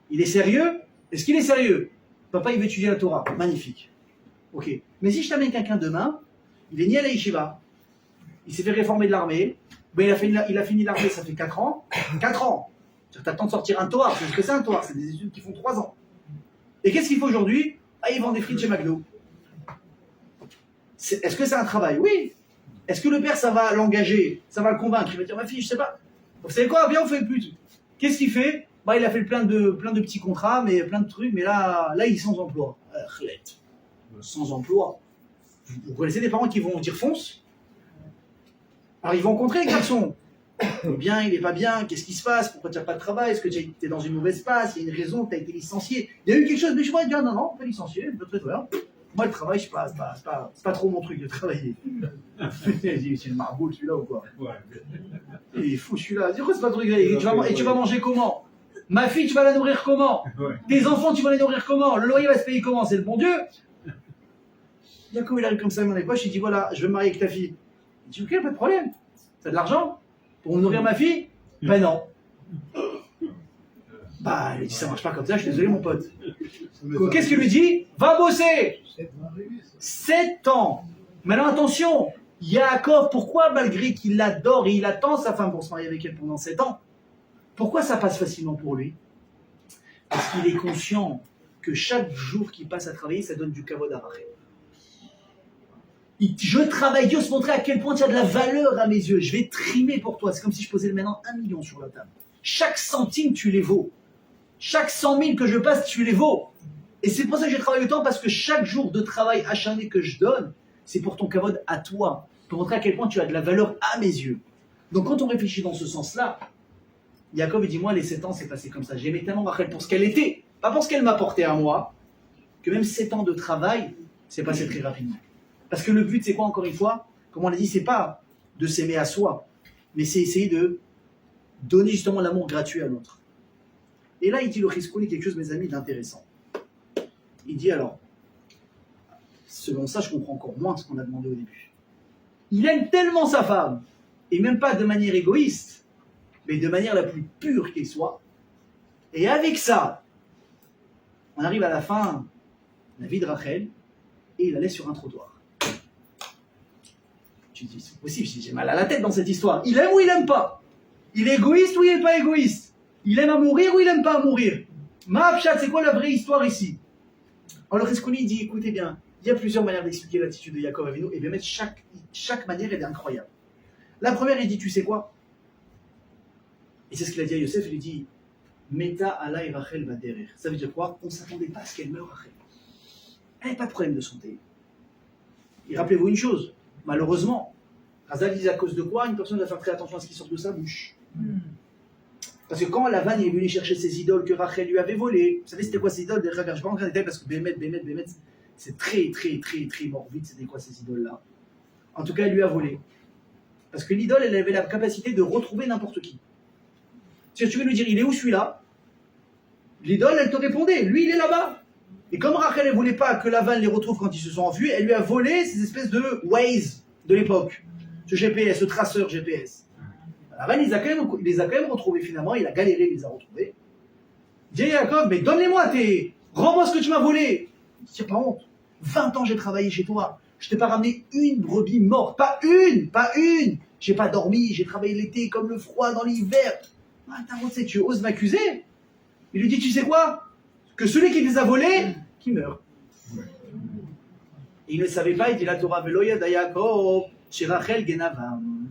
Il est sérieux? Est-ce qu'il est sérieux? Papa, il veut étudier la Torah. Magnifique. Ok. Mais si je t'amène quelqu'un demain, il est ni à la Yeshiva, il s'est fait réformer de l'armée, ben il a fini l'armée, ça fait 4 ans. 4 ans. Tu as le temps de sortir un Torah. C'est ce que c'est un Torah. C'est des études qui font 3 ans. Et qu'est-ce qu'il faut aujourd'hui? Ah, il vend des frites chez McDo. Est-ce que c'est un travail? Oui. Est-ce que le père, ça va l'engager? Ça va le convaincre? Il va dire, ma fille, je sais pas. Vous savez quoi? Viens, on fait le pute. Qu'est-ce qu'il fait? Bah, il a fait plein de petits contrats, mais plein de trucs, mais là il est sans emploi. Sans emploi. Vous connaissez des parents qui vont dire fonce? Alors ils vont rencontrer les garçons. Il est bien, il n'est pas bien, qu'est-ce qui se passe? Pourquoi tu n'as pas de travail? Est-ce que tu es dans une mauvaise passe? Il y a une raison, tu as été licencié. Il y a eu quelque chose, mais je pourrais dire non, pas licencié, très bien. Moi le travail, je sais pas, c'est pas trop mon truc de travailler. C'est le marboule celui-là ou quoi? Il est fou celui-là. C'est quoi c'est pas ton truc? Et tu vas manger comment? Ma fille, tu vas la nourrir comment? Tes enfants, tu vas les nourrir comment? Le loyer va se payer comment? C'est le bon Dieu? Yaakov, il arrive comme ça dans les poches, il dit voilà, je veux me marier avec ta fille. Il dit ok, pas de problème. T'as de l'argent pour nourrir ma fille? Ben non. Bah, il dit ça marche pas comme ça, je suis désolé mon pote. Qu'est-ce qu'il lui dit? Va bosser! 7 ans. Maintenant attention, Yaakov, pourquoi malgré qu'il l'adore et il attend sa femme pour se marier avec elle pendant 7 ans, pourquoi ça passe facilement pour lui? Parce qu'il est conscient que chaque jour qu'il passe à travailler, ça donne du kavod à Rachel. Je travaille, Dieu se montrer à quel point tu as de la valeur à mes yeux. Je vais trimer pour toi. C'est comme si je posais maintenant 1 million sur la table. Chaque centime, tu les vaux. Chaque 100 000 que je passe, tu les vaux. Et c'est pour ça que je travaille autant, parce que chaque jour de travail acharné que je donne, c'est pour ton kavod à toi. Pour montrer à quel point tu as de la valeur à mes yeux. Donc quand on réfléchit dans ce sens-là, Yaakov, il dit, moi, les 7 ans, c'est passé comme ça. J'aimais tellement Rachel pour ce qu'elle était, pas pour ce qu'elle m'apportait à moi, que même 7 ans de travail, c'est passé très rapidement. Parce que le but, c'est quoi, encore une fois? Comme on l'a dit, c'est pas de s'aimer à soi, mais c'est essayer de donner justement l'amour gratuit à l'autre. Et là, il dit le Chizkouni quelque chose, mes amis, d'intéressant. Il dit alors, selon ça, je comprends encore moins ce qu'on a demandé au début. Il aime tellement sa femme, et même pas de manière égoïste, mais de manière la plus pure qu'elle soit. Et avec ça, on arrive à la fin de la vie de Rachel, et il la laisse sur un trottoir. Tu te dis, c'est possible, j'ai mal à la tête dans cette histoire. Il aime ou il n'aime pas? Il est égoïste ou il n'est pas égoïste? Il aime à mourir ou il n'aime pas à mourir? Ma'apshat, c'est quoi la vraie histoire ici? Alors le Chizkouni dit, écoutez bien, il y a plusieurs manières d'expliquer l'attitude de Yaakov Avinu, et bien mettre chaque manière, elle est incroyable. La première, il dit, tu sais quoi? Et c'est ce qu'il a dit à Yosef, il lui dit, Meta alay Rachel baderer. Ça veut dire quoi? On ne s'attendait pas à ce qu'elle meure, Rachel. Elle n'a pas de problème de santé. Et rappelez-vous une chose, malheureusement, Razal dit à cause de quoi une personne doit faire très attention à ce qui sort de sa bouche. Parce que quand Lavan est venu chercher ses idoles que Rachel lui avait volées, vous savez c'était quoi ces idoles? Je ne vais pas rentrer en détail parce que Bémet, c'est très morbide, c'était quoi ces idoles-là? En tout cas, elle lui a volé. Parce que l'idole, elle avait la capacité de retrouver n'importe qui. Si tu veux lui dire, il est où celui-là? L'idole, elle te répondait, lui, il est là-bas. Et comme Rachel ne voulait pas que Lavan les retrouve quand ils se sont enfuis, elle lui a volé ces espèces de Waze de l'époque. Ce GPS, ce traceur GPS. Lavan, il les a quand même retrouvés finalement, il a galéré, il les a retrouvés. Il dit à Yaakov, mais donne-les-moi, rends-moi ce que tu m'as volé. Tu n'as pas honte. 20 ans j'ai travaillé chez toi. Je t'ai pas ramené une brebis morte. Pas une. J'ai pas dormi, j'ai travaillé l'été comme le froid dans l'hiver. Ah, tu oses m'accuser? Il lui dit, tu sais quoi? Que celui qui les a volés, qui meurt. Et il ne savait pas, il dit la Torah Veloya Dayakov, chez Rachel Genavam.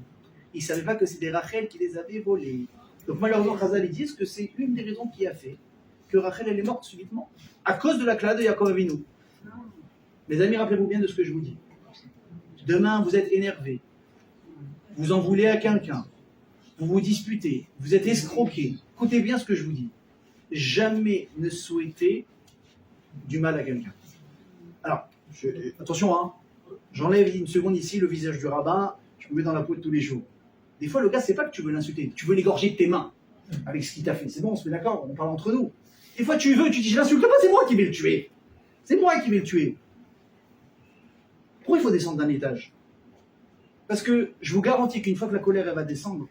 Il ne savait pas que c'était Rachel qui les avait volés. Donc malheureusement, Chazal, ils disent que c'est une des raisons qui a fait que Rachel, elle est morte subitement, à cause de la clade de Yaakov Avinu. Mes amis, rappelez-vous bien de ce que je vous dis. Demain, vous êtes énervé, vous en voulez à quelqu'un, vous vous disputez, vous êtes escroqué. Écoutez bien ce que je vous dis. Jamais ne souhaitez du mal à quelqu'un. Alors, attention, hein, j'enlève une seconde ici le visage du rabbin, je me mets dans la peau de tous les jours. Des fois, le gars, c'est pas que tu veux l'insulter, tu veux l'égorger de tes mains avec ce qu'il t'a fait. C'est bon, on se met d'accord, on parle entre nous. Des fois, tu dis, je l'insulte pas, c'est moi qui vais le tuer. C'est moi qui vais le tuer. Pourquoi il faut descendre d'un étage? Parce que je vous garantis qu'une fois que la colère elle va descendre,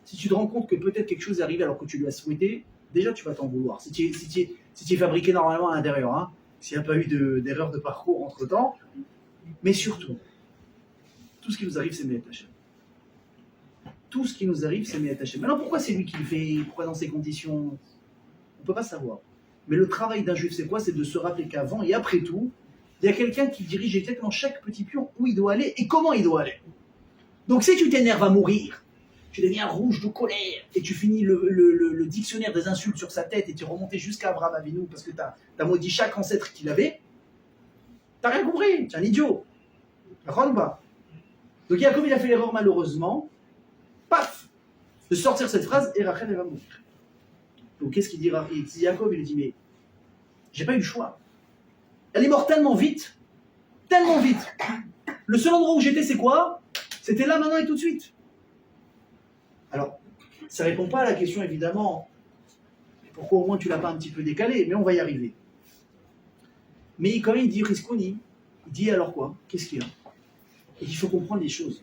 si tu te rends compte que peut-être quelque chose est arrivé alors que tu lui as souhaité, déjà tu vas t'en vouloir. Si tu es fabriqué normalement à l'intérieur, hein, s'il n'y a pas eu d'erreur de parcours entre temps, mais surtout, tout ce qui nous arrive, c'est Me'et Hashem. Tout ce qui nous arrive, c'est Me'et Hashem. Maintenant, pourquoi c'est lui qui le fait? Pourquoi dans ces conditions? On ne peut pas savoir. Mais le travail d'un juif, c'est quoi? C'est de se rappeler qu'avant et après tout, il y a quelqu'un qui dirige exactement chaque petit pion où il doit aller et comment il doit aller. Donc si tu t'énerves à mourir, tu deviens rouge de colère et tu finis le dictionnaire des insultes sur sa tête et tu es remonté jusqu'à Abraham Avinu parce que tu as maudit chaque ancêtre qu'il avait, tu n'as rien compris, tu es un idiot. D'accord ou pas? Donc Yaakov, il a fait l'erreur malheureusement, paf, de sortir cette phrase et Rachel, elle va mourir. Donc qu'est-ce qu'il dit Yaakov? Il dit, mais j'ai pas eu le choix. Elle est morte tellement vite. Le seul endroit où j'étais, c'est quoi? C'était là, maintenant et tout de suite. Alors, ça ne répond pas à la question, évidemment. Pourquoi au moins tu ne l'as pas un petit peu décalé? Mais on va y arriver. Mais quand même, il dit Riskouni. Il dit alors quoi? Qu'est-ce qu'il y a? Il faut comprendre les choses.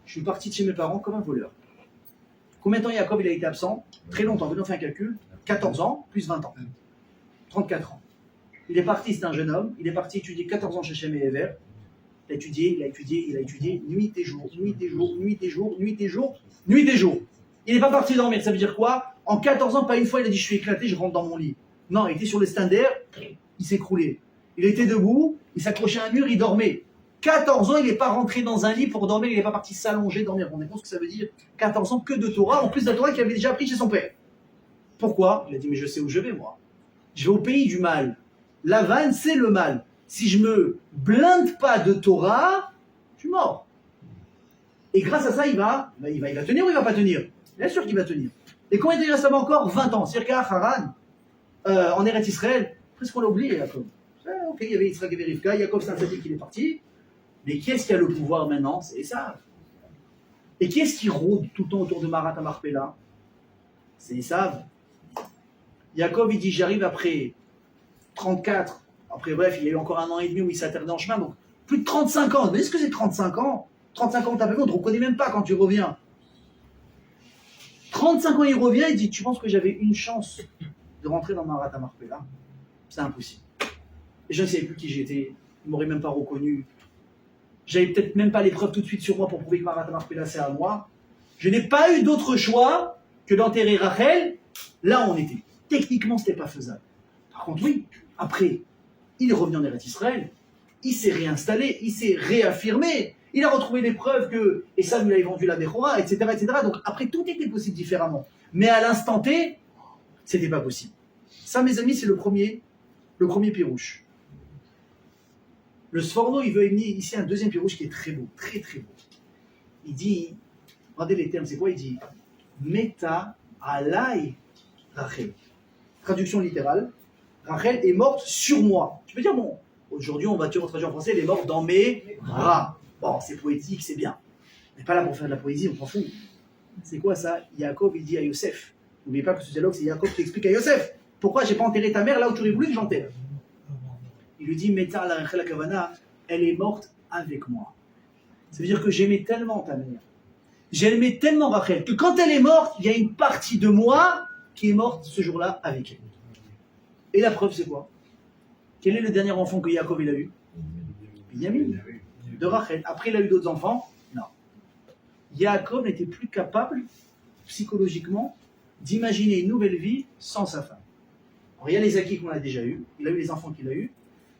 Je suis parti de chez mes parents comme un voleur. Combien de temps Yaakov il a été absent? Très longtemps. Vous nous fait un calcul. 14 ans plus 20 ans. 34 ans. Il est parti, c'est un jeune homme, il est parti étudier 14 ans chez Shem et Ever. Il a étudié, nuit et jour. Il n'est pas parti dormir, ça veut dire quoi? En 14 ans, pas une fois, il a dit je suis éclaté, je rentre dans mon lit. Non, il était sur le standard, il s'écroulait. Il était debout, il s'accrochait à un mur, il dormait. 14 ans, il n'est pas rentré dans un lit pour dormir, il n'est pas parti s'allonger, dormir. Vous vous rendez compte ce que ça veut dire? 14 ans que de Torah, en plus de la Torah qu'il avait déjà appris chez son père. Pourquoi? Il a dit mais je sais où je vais moi. Je vais au pays du mal. La vanne, c'est le mal. Si je me blinde pas de Torah, je suis mort. Et grâce à ça, il va tenir ou il va pas tenir? Bien sûr qu'il va tenir. Et combien de temps il reste là-bas encore? 20 ans. Circa Haran, en Eretz Israël, presque on l'a oublié, Yaakov. Ok, il y avait Yitzhak et Rivka, Yaakov c'est un sadique qui est parti. Mais qui est-ce qui a le pouvoir maintenant? C'est Esav. Et qui est-ce qui rôde tout le temps autour de Marat Marpella? C'est Esav. Yaakov, il dit j'arrive après 34, après bref, il y a eu encore 1 an et demi où il s'attardait en chemin, donc plus de 35 ans. Mais est-ce que c'est 35 ans? 35 ans, t'as pas vu, on ne te reconnaît même pas quand tu reviens. 35 ans, il revient, il dit, tu penses que j'avais une chance de rentrer dans Marat Marpella? C'est impossible. Et je ne savais plus qui j'étais, ils ne m'auraient même pas reconnu. J'avais peut-être même pas les preuves tout de suite sur moi pour prouver que Marat Marpella c'est à moi. Je n'ai pas eu d'autre choix que d'enterrer Rachel là où on était. Techniquement, ce n'était pas faisable. Par contre, oui, après, il est revenu en Eretz Israël, il s'est réinstallé, il s'est réaffirmé, il a retrouvé des preuves que Esav lui avait vendu la Bechora, etc., etc. Donc après, tout était possible différemment. Mais à l'instant T, c'était pas possible. Ça, mes amis, c'est le premier pirouche. Le Sforno, il veut amener ici un deuxième pirouche qui est très beau, très très beau. Il dit, regardez les termes, c'est quoi? Il dit, Meta alai Rachel. Traduction littérale, Rachel est morte sur moi. Tu peux dire, bon, aujourd'hui on va traduire en français, elle est morte dans mes bras. Bon, c'est poétique, c'est bien. On n'est pas là pour faire de la poésie, on s'en fout. C'est quoi ça? Yaakov, il dit à Yosef. N'oubliez pas que ce dialogue, c'est Yaakov qui explique à Yosef. Pourquoi j'ai pas enterré ta mère là où tu aurais voulu que j'enterre? Il lui dit, Meta la Rachel Kavana, elle est morte avec moi. Ça veut dire que j'aimais tellement ta mère. J'aimais tellement Rachel que quand elle est morte, il y a une partie de moi qui est morte ce jour-là avec elle. Et la preuve, c'est quoi? Quel est le dernier enfant que Yaakov il a eu? Binyamin, de Rachel. Après, il a eu d'autres enfants? Non. Yaakov n'était plus capable, psychologiquement, d'imaginer une nouvelle vie sans sa femme. Alors, il y a les acquis qu'on a déjà eus, il a eu les enfants qu'il a eus.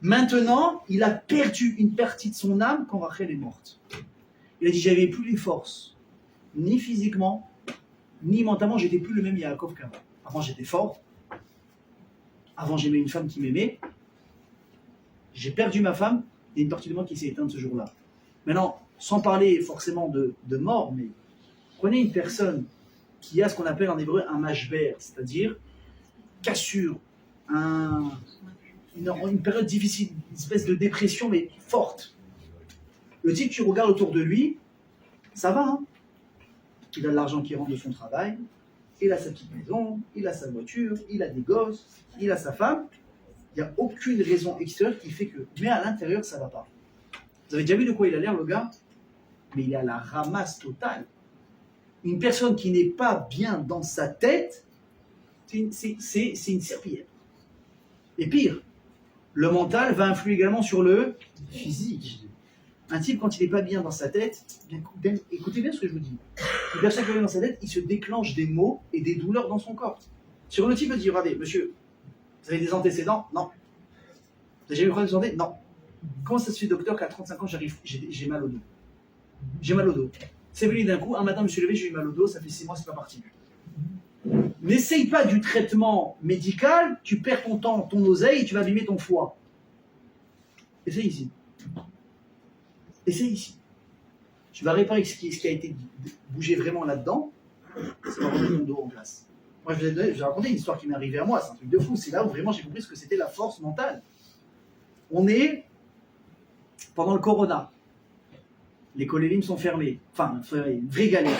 Maintenant, il a perdu une partie de son âme quand Rachel est morte. Il a dit, j'avais plus les forces, ni physiquement, ni mentalement, j'étais plus le même Yaakov qu'avant. Avant, j'étais fort. Avant, j'aimais une femme qui m'aimait. J'ai perdu ma femme, il y a une partie de moi qui s'est éteinte ce jour-là. Maintenant, sans parler forcément de mort, mais prenez une personne qui a ce qu'on appelle en hébreu un mashber, c'est-à-dire cassure, une période difficile, une espèce de dépression, mais forte. Le type, tu regardes autour de lui, ça va, hein. Il a de l'argent qui rentre de son travail, il a sa petite maison, il a sa voiture, il a des gosses, il a sa femme. Il n'y a aucune raison extérieure qui fait que... Mais à l'intérieur, ça ne va pas. Vous avez déjà vu de quoi il a l'air, le gars? Mais il est à la ramasse totale. Une personne qui n'est pas bien dans sa tête, c'est une serpillière. Et pire, le mental va influer également sur le physique. Un type, quand il n'est pas bien dans sa tête, écoutez bien ce que je vous dis. Une personne qui est bien dans sa tête, il se déclenche des maux et des douleurs dans son corps. Sur le type dit, regardez, monsieur, vous avez des antécédents? Non. Vous avez jamais eu problème de santé? Non. Comment ça se fait, docteur, qu'à 35 ans, j'ai mal au dos? J'ai mal au dos. C'est venu d'un coup, un matin, je me suis levé, j'ai eu mal au dos, ça fait 6 mois, c'est pas parti. N'essaye pas du traitement médical, tu perds ton temps, ton oseille, et tu vas abîmer ton foie. Essaye ici. Essaye ici. Tu vas réparer ce qui a été bougé vraiment là-dedans, c'est pas remettre ton dos en place. Moi, je vous ai raconté une histoire qui m'est arrivée à moi, c'est un truc de fou. C'est là où vraiment j'ai compris ce que c'était la force mentale. On est pendant le corona. Les collègues sont fermés. Enfin, une vraie galère.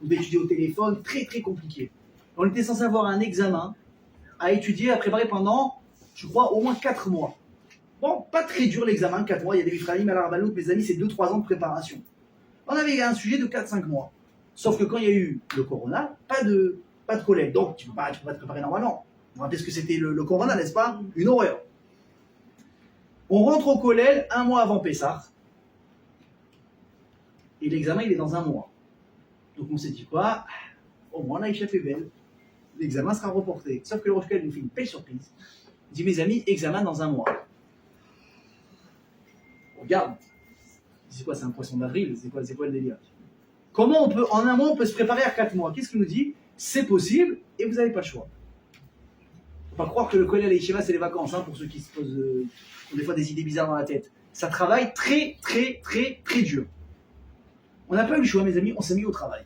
On devait étudier au téléphone, très très compliqué. On était censé avoir un examen à étudier, à préparer pendant, je crois, au moins 4 mois. Bon, pas très dur l'examen, 4 mois. Il y a des vitralim à la Rabanout, mes amis, c'est 2-3 ans de préparation. On avait un sujet de 4-5 mois. Sauf que quand il y a eu le corona, pas de collègue. Donc, tu ne peux pas te préparer normalement. Vous vous rappelez ce que c'était le corona, n'est-ce pas? Une horreur. On rentre au collège 1 mois avant Pessah. Et l'examen, il est dans 1 mois. Donc, on s'est dit quoi? Au moins, on a échappé belle. L'examen sera reporté. Sauf que le Rosh nous fait une belle surprise. Il dit, mes amis, examen dans 1 mois. On regarde. C'est quoi, c'est un poisson d'avril? C'est quoi le délire? Comment on peut, en 1 mois, on peut se préparer à 4 mois? Qu'est-ce qu'il nous dit? C'est possible et vous n'avez pas le choix. Il ne faut pas croire que le collège à l'Yeshiva, c'est les vacances, hein, pour ceux qui se posent ont des fois des idées bizarres dans la tête. Ça travaille très, très, très, très dur. On n'a pas eu le choix, mes amis, on s'est mis au travail.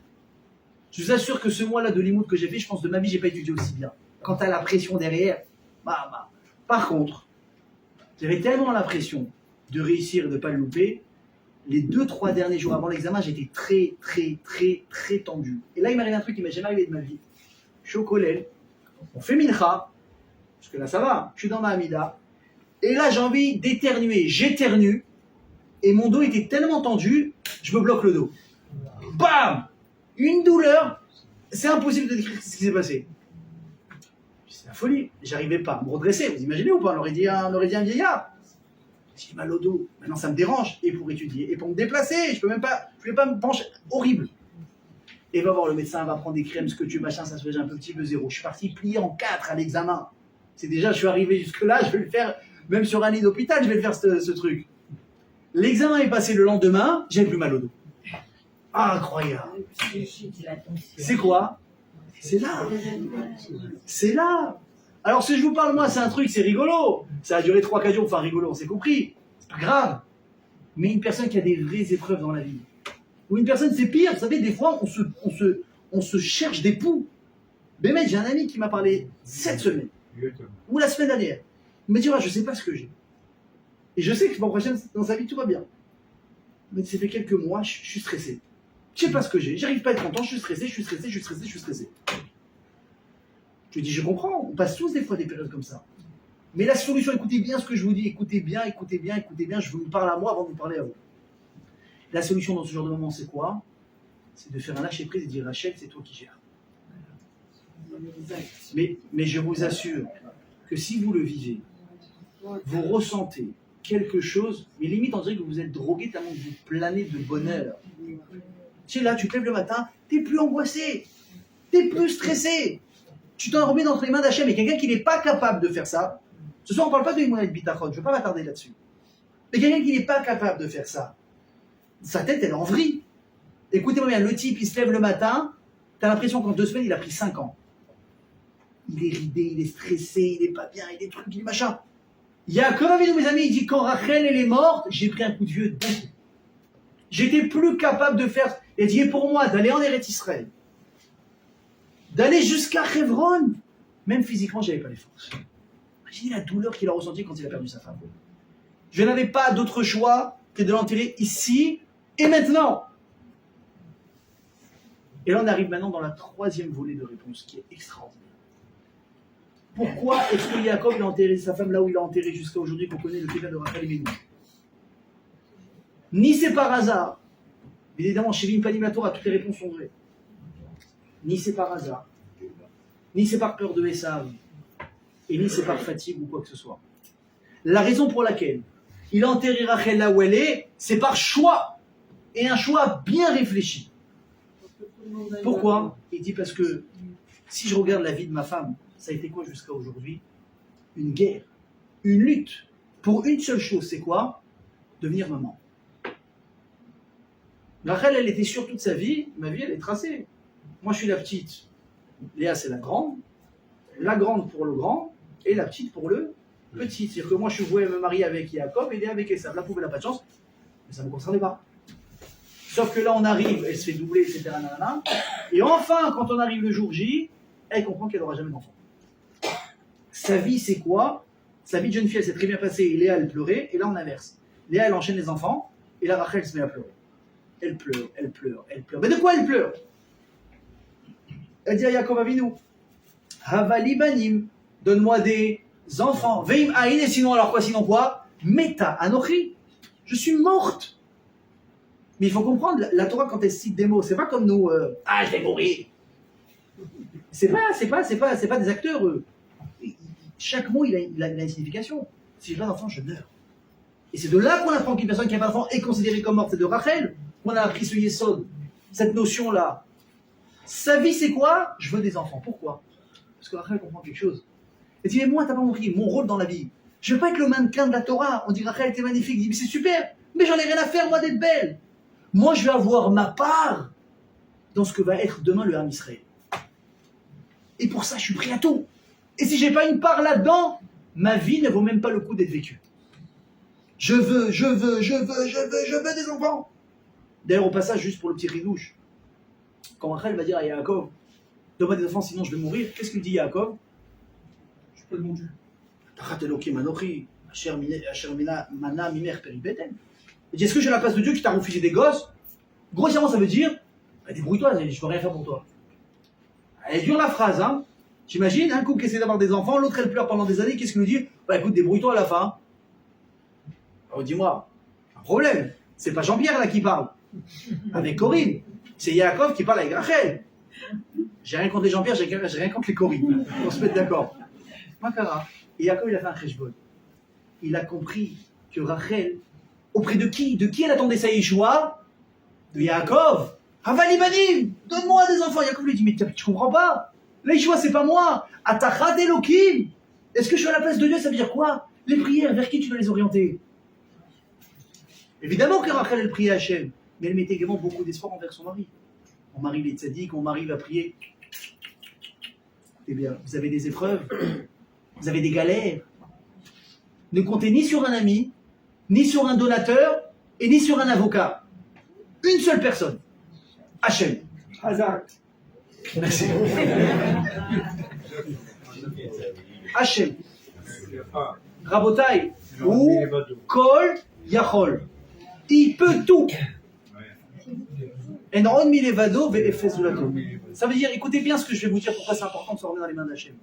Je vous assure que ce mois-là de limoud que j'ai fait, je pense de ma vie, je n'ai pas étudié aussi bien. Quant à la pression derrière, Par contre, j'avais tellement la pression de réussir et de ne pas le louper. Les 2-3 derniers jours avant l'examen, j'étais très, très, très, très tendu. Et là, il m'arrive un truc qui ne m'est jamais arrivé de ma vie. Je suis au collège, on fait mincha, parce que là, ça va, je suis dans ma amida. Et là, j'ai envie d'éternuer, j'éternue, et mon dos était tellement tendu, je me bloque le dos. Bam! Une douleur, c'est impossible de décrire ce qui s'est passé. C'est la folie, j'arrivais pas à me redresser, vous imaginez ou pas? On aurait dit un vieillard. J'ai mal au dos, maintenant ça me dérange, et pour étudier, et pour me déplacer, je peux pas me pencher, horrible. Et va voir le médecin, va prendre des crèmes, ce que tu veux, machin, ça se fait un petit peu zéro. Je suis parti plié en 4 à l'examen. C'est déjà, je suis arrivé jusque-là, je vais le faire, même sur un lit d'hôpital, je vais le faire ce truc. L'examen est passé le lendemain, j'ai plus mal au dos. Ah, incroyable. C'est quoi? C'est là. C'est là. Alors si je vous parle, moi, c'est un truc, c'est rigolo. Ça a duré 3-4 jours, enfin rigolo, on s'est compris. C'est pas grave. Mais une personne qui a des vraies épreuves dans la vie, ou une personne, c'est pire, vous savez, des fois, on se cherche des poux. Mais mec, j'ai un ami qui m'a parlé cette semaine, ou la semaine dernière. Il m'a dit, je sais pas ce que j'ai. Et je sais que l'an prochain, dans sa vie, tout va bien. Mais ça fait quelques mois, je suis stressé. Je sais pas ce que j'ai, j'arrive pas à être content, je suis stressé. Je lui dis, je comprends, on passe tous des fois des périodes comme ça. Mais la solution, écoutez bien ce que je vous dis, écoutez bien, je vous parle à moi avant de vous parler à vous. La solution dans ce genre de moment, c'est quoi? C'est de faire un lâcher prise et de dire, Rachel, c'est toi qui gères. Mais je vous assure que si vous le vivez, vous ressentez quelque chose, mais limite on dirait que vous êtes drogué tellement que vous planez de bonheur. Tu sais, là, tu te lèves le matin, t'es plus angoissé, t'es plus stressé. Tu t'en remets entre les mains d'Hachem. Et quelqu'un qui n'est pas capable de faire ça, ce soir on ne parle pas de Imonet Bitachon, je ne veux pas m'attarder là-dessus. Mais quelqu'un qui n'est pas capable de faire ça, sa tête elle est en vrille. Écoutez-moi bien, le type il se lève le matin, t'as l'impression qu'en 2 semaines il a pris 5 ans. Il est ridé, il est stressé, il est pas bien, il est trucs, il est machin. Yaakov Avinu, mes amis, il dit quand Rachel elle est morte, j'ai pris un coup de vieux d'un coup. J'étais plus capable de faire. Il dit pour moi d'aller en Eretz Israël, d'aller jusqu'à Hebron, même physiquement j'avais pas les forces. Imaginez la douleur qu'il a ressentie quand il a perdu sa femme. Je n'avais pas d'autre choix que de l'enterrer ici et maintenant. Et là on arrive maintenant dans la 3e volée de réponse qui est extraordinaire. Pourquoi est-ce que Yaakov a enterré sa femme là où il a enterré jusqu'à aujourd'hui qu'on connaît le péché de Rachel et Bénou? Ni c'est par hasard, évidemment chez l'Impanimatora toutes les réponses sont vraies, ni c'est par hasard, ni c'est par peur de Esav, et ni c'est par fatigue ou quoi que ce soit. La raison pour laquelle il a enterré Rachel là où elle est, c'est par choix, et un choix bien réfléchi. Pourquoi? Il dit parce que si je regarde la vie de ma femme, ça a été quoi jusqu'à aujourd'hui? Une guerre, une lutte, pour une seule chose, c'est quoi? Devenir maman. Rachel, elle était sûre toute sa vie, ma vie, elle est tracée. Moi, je suis la petite. Léa, c'est la grande pour le grand, et la petite pour le petit. C'est-à-dire que moi, je voulais me marier avec Yaakov et Léa avec Esav. La pauvre, elle n'a pas de chance, mais ça ne me concernait pas. Sauf que là, on arrive, elle se fait doubler, etc. Nanana, et enfin, quand on arrive le jour J, elle comprend qu'elle n'aura jamais d'enfant. Sa vie, c'est quoi? Sa vie de jeune fille, elle s'est très bien passée, et Léa, elle pleurait, et là, on inverse. Léa, elle enchaîne les enfants, et là, Rachel se met à pleurer. Elle pleure, elle pleure, elle pleure. Mais de quoi elle pleure? Elle dit à Yaakov Avinu, Havali banim, donne-moi des enfants. Veim aïn, et sinon, alors quoi, sinon quoi? Meta anochi. Je suis morte. Mais il faut comprendre, la Torah, quand elle cite des mots, c'est pas comme nous, je vais mourir. C'est pas des acteurs, eux. Chaque mot, il a une signification. Si j'ai pas d'enfant, je meurs. Et c'est de là qu'on apprend qu'une personne qui n'a pas d'enfant est considérée comme morte. C'est de Rachel qu'on a appris ce yesod, cette notion-là. Sa vie, c'est quoi? Je veux des enfants. Pourquoi? Parce que Rachel comprend quelque chose. Elle dit, mais moi, t'as pas compris mon rôle dans la vie. Je veux pas être le mannequin de la Torah. On dit, Rachel était magnifique. Il dit, mais c'est super. Mais j'en ai rien à faire, moi, d'être belle. Moi, je vais avoir ma part dans ce que va être demain le Ham Israël. Et pour ça, je suis prêt à tout. Et si j'ai pas une part là-dedans, ma vie ne vaut même pas le coup d'être vécue. Je veux des enfants. D'ailleurs, au passage, juste pour le petit ridouche, quand Rachel va dire à Yaakov, donne-moi des enfants, sinon je vais mourir, qu'est-ce qu'il dit Yaakov? Je suis pas de mon Dieu. Il dit, est-ce que j'ai la place de Dieu qui t'a refusé des gosses? Grossièrement, ça veut dire, débrouille-toi, je peux rien faire pour toi. Elle est dure la phrase, hein. J'imagine, un couple qui essaie d'avoir des enfants, l'autre elle pleure pendant des années, qu'est-ce qu'il nous dit? Bah écoute, débrouille-toi à la fin. Alors dis-moi, un problème, c'est pas Jean-Pierre là qui parle, avec Corinne, c'est Yaakov qui parle avec Rachel. J'ai rien contre les Jean-Pierre, j'ai rien contre les Corinne, on se met d'accord. Makara. Et Yaakov il a fait un cheshbon. Il a compris que Rachel, auprès de qui elle attendait sa Yeshua? De Yaakov. Havali banim, donne-moi des enfants. Yaakov lui dit, mais tu comprends pas? La Yeshua c'est pas moi. Atachat Elohim. Est-ce que je suis à la place de Dieu? Ça veut dire quoi? Les prières, vers qui tu dois les orienter? Évidemment que Rachel elle priait à Hachem, mais elle mettait également beaucoup d'espoir envers son mari. On marie les tzaddik, on marie va prier. Eh bien, vous avez des épreuves, vous avez des galères. Ne comptez ni sur un ami, ni sur un donateur, et ni sur un avocat. Une seule personne. Hachem. Hazak. Merci. Hachem. Rabotai. Ou Kol Yachol. Il peut tout. En milevado ve'efezulato. Ça veut dire, écoutez bien ce que je vais vous dire, pourquoi c'est important de se remettre dans les mains d'Hachem.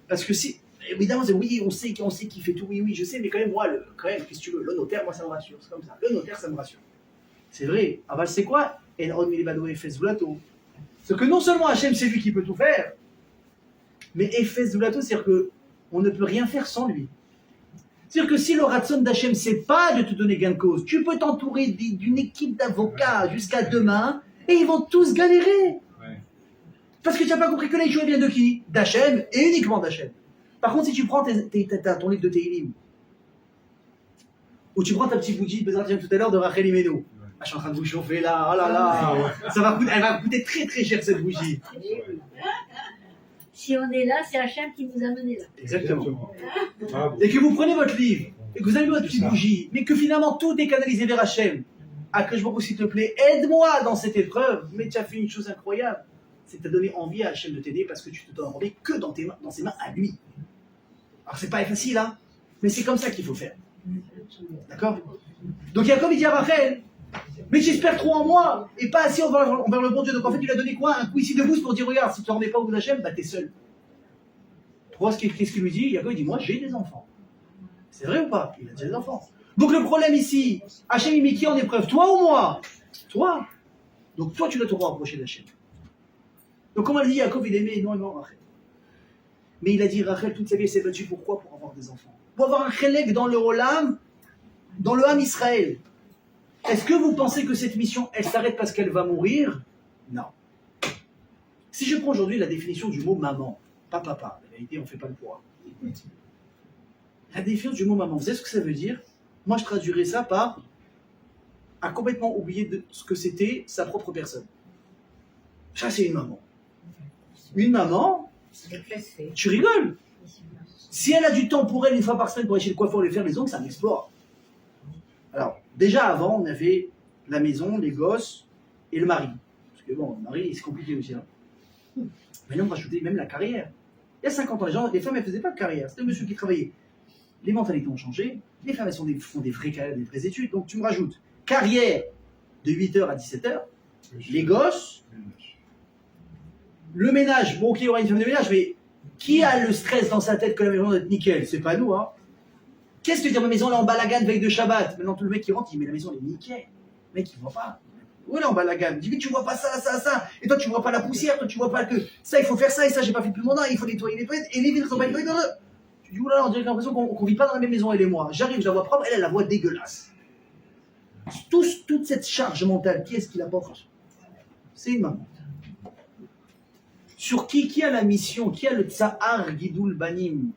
Parce que si, évidemment, oui, on sait qu'il fait tout, oui, je sais, mais quand même, moi, qu'est-ce que tu veux, le notaire, moi, ça me rassure, c'est comme ça. Le notaire, ça me rassure. C'est vrai. Aval, c'est quoi? En milevado ve'efezulato. C'est que non seulement Hachem, c'est lui qui peut tout faire, mais efezulato, c'est-à-dire qu'on ne peut rien faire sans lui. C'est-à-dire que si le ratson d'Hachem, c'est pas de te donner gain de cause, tu peux t'entourer d'une équipe d'avocats jusqu'à demain et ils vont tous galérer. Ouais. Parce que tu n'as pas compris que l'Aïchoué vient de qui? D'Hachem et uniquement d'Hachem. Par contre, si tu prends ton livre de Tehillim, ou tu prends ta petite bougie, tout à l'heure, de Rachel Imeno, ah, je suis en train de vous chauffer là, oh là là, elle va coûter très très cher cette bougie. Si on est là, c'est Hachem qui nous a menés là. Exactement. Bravo. Et que vous prenez votre livre, et que vous avez votre petite bougie, mais que finalement tout est canalisé vers Hachem. Que je vous s'il te plaît, aide-moi dans cette épreuve, mais tu as fait une chose incroyable. C'est que tu as donné envie à Hachem de t'aider parce que tu te donnes envie que dans ses mains à lui. Alors c'est pas facile, hein, mais c'est comme ça qu'il faut faire. D'accord? Donc Jacob il dit à Rachel, mais j'espère trop en moi et pas assez envers le bon Dieu. Donc en fait, il a donné quoi? Un coup ici de boost pour dire regarde, si tu n'en remets pas au bout d'Hachem, bah t'es seul. Tu vois qu'est-ce qu'il lui dit? Jacob il dit moi j'ai des enfants. C'est vrai ou pas? Il a déjà des enfants. Donc le problème ici, Hachem il met qui en épreuve? Toi ou moi? Toi. Donc toi tu dois te rapprocher d'Hachem. Donc comme elle dit, Jacob il aimait énormément Rachel. Mais il a dit Rachel toute sa vie elle s'est battue pourquoi? Pour avoir des enfants. Pour avoir un chélek dans le Olam, dans le Ham Israël. Est-ce que vous pensez que cette mission, elle s'arrête parce qu'elle va mourir? Non. Si je prends aujourd'hui la définition du mot maman, pas papa, en réalité on ne fait pas le poids. La définition du mot maman, vous savez ce que ça veut dire? Moi je traduirais ça par a complètement oublié de ce que c'était sa propre personne. Ça c'est une maman. Une maman, tu rigoles. Si elle a du temps pour elle une fois par semaine pour aller chez le coiffeur et faire les ongles, c'est un exploit. Alors, déjà avant, on avait la maison, les gosses et le mari. Parce que bon, le mari, c'est compliqué aussi. Hein. Maintenant, on rajoutait même la carrière. Il y a 50 ans, les femmes, elles ne faisaient pas de carrière. C'était le monsieur qui travaillait. Les mentalités ont changé. Les femmes, elles font des vraies carrières, des vraies études. Donc, tu me rajoutes carrière de 8h à 17h, les gosses, le ménage. Bon, ok, il y aura une femme de ménage, mais qui a le stress dans sa tête que la maison doit être nickel? C'est pas nous, hein. Qu'est-ce que tu dis, ma maison elle est en balagane veille de Shabbat? Maintenant, tout le mec qui rentre, il met la maison, elle est nickel. Le mec, il voit pas. Où elle est en balagane? Il dit, mais tu vois pas ça, ça, ça. Et toi, tu vois pas la poussière, toi, tu vois pas que ça, il faut faire ça, et ça, j'ai pas fait depuis mon temps, il faut nettoyer les toilettes, et les vitres sont pas nettoyées. Tu dis, oulala, on dirait que j'ai l'impression qu'on vit pas dans la même maison, elle et moi. J'arrive, je la vois propre, elle la voit dégueulasse. Toute cette charge mentale, qui est-ce qui la porte? C'est une maman. Sur qui a la mission? Qui a le tsahar Gidoul Banim?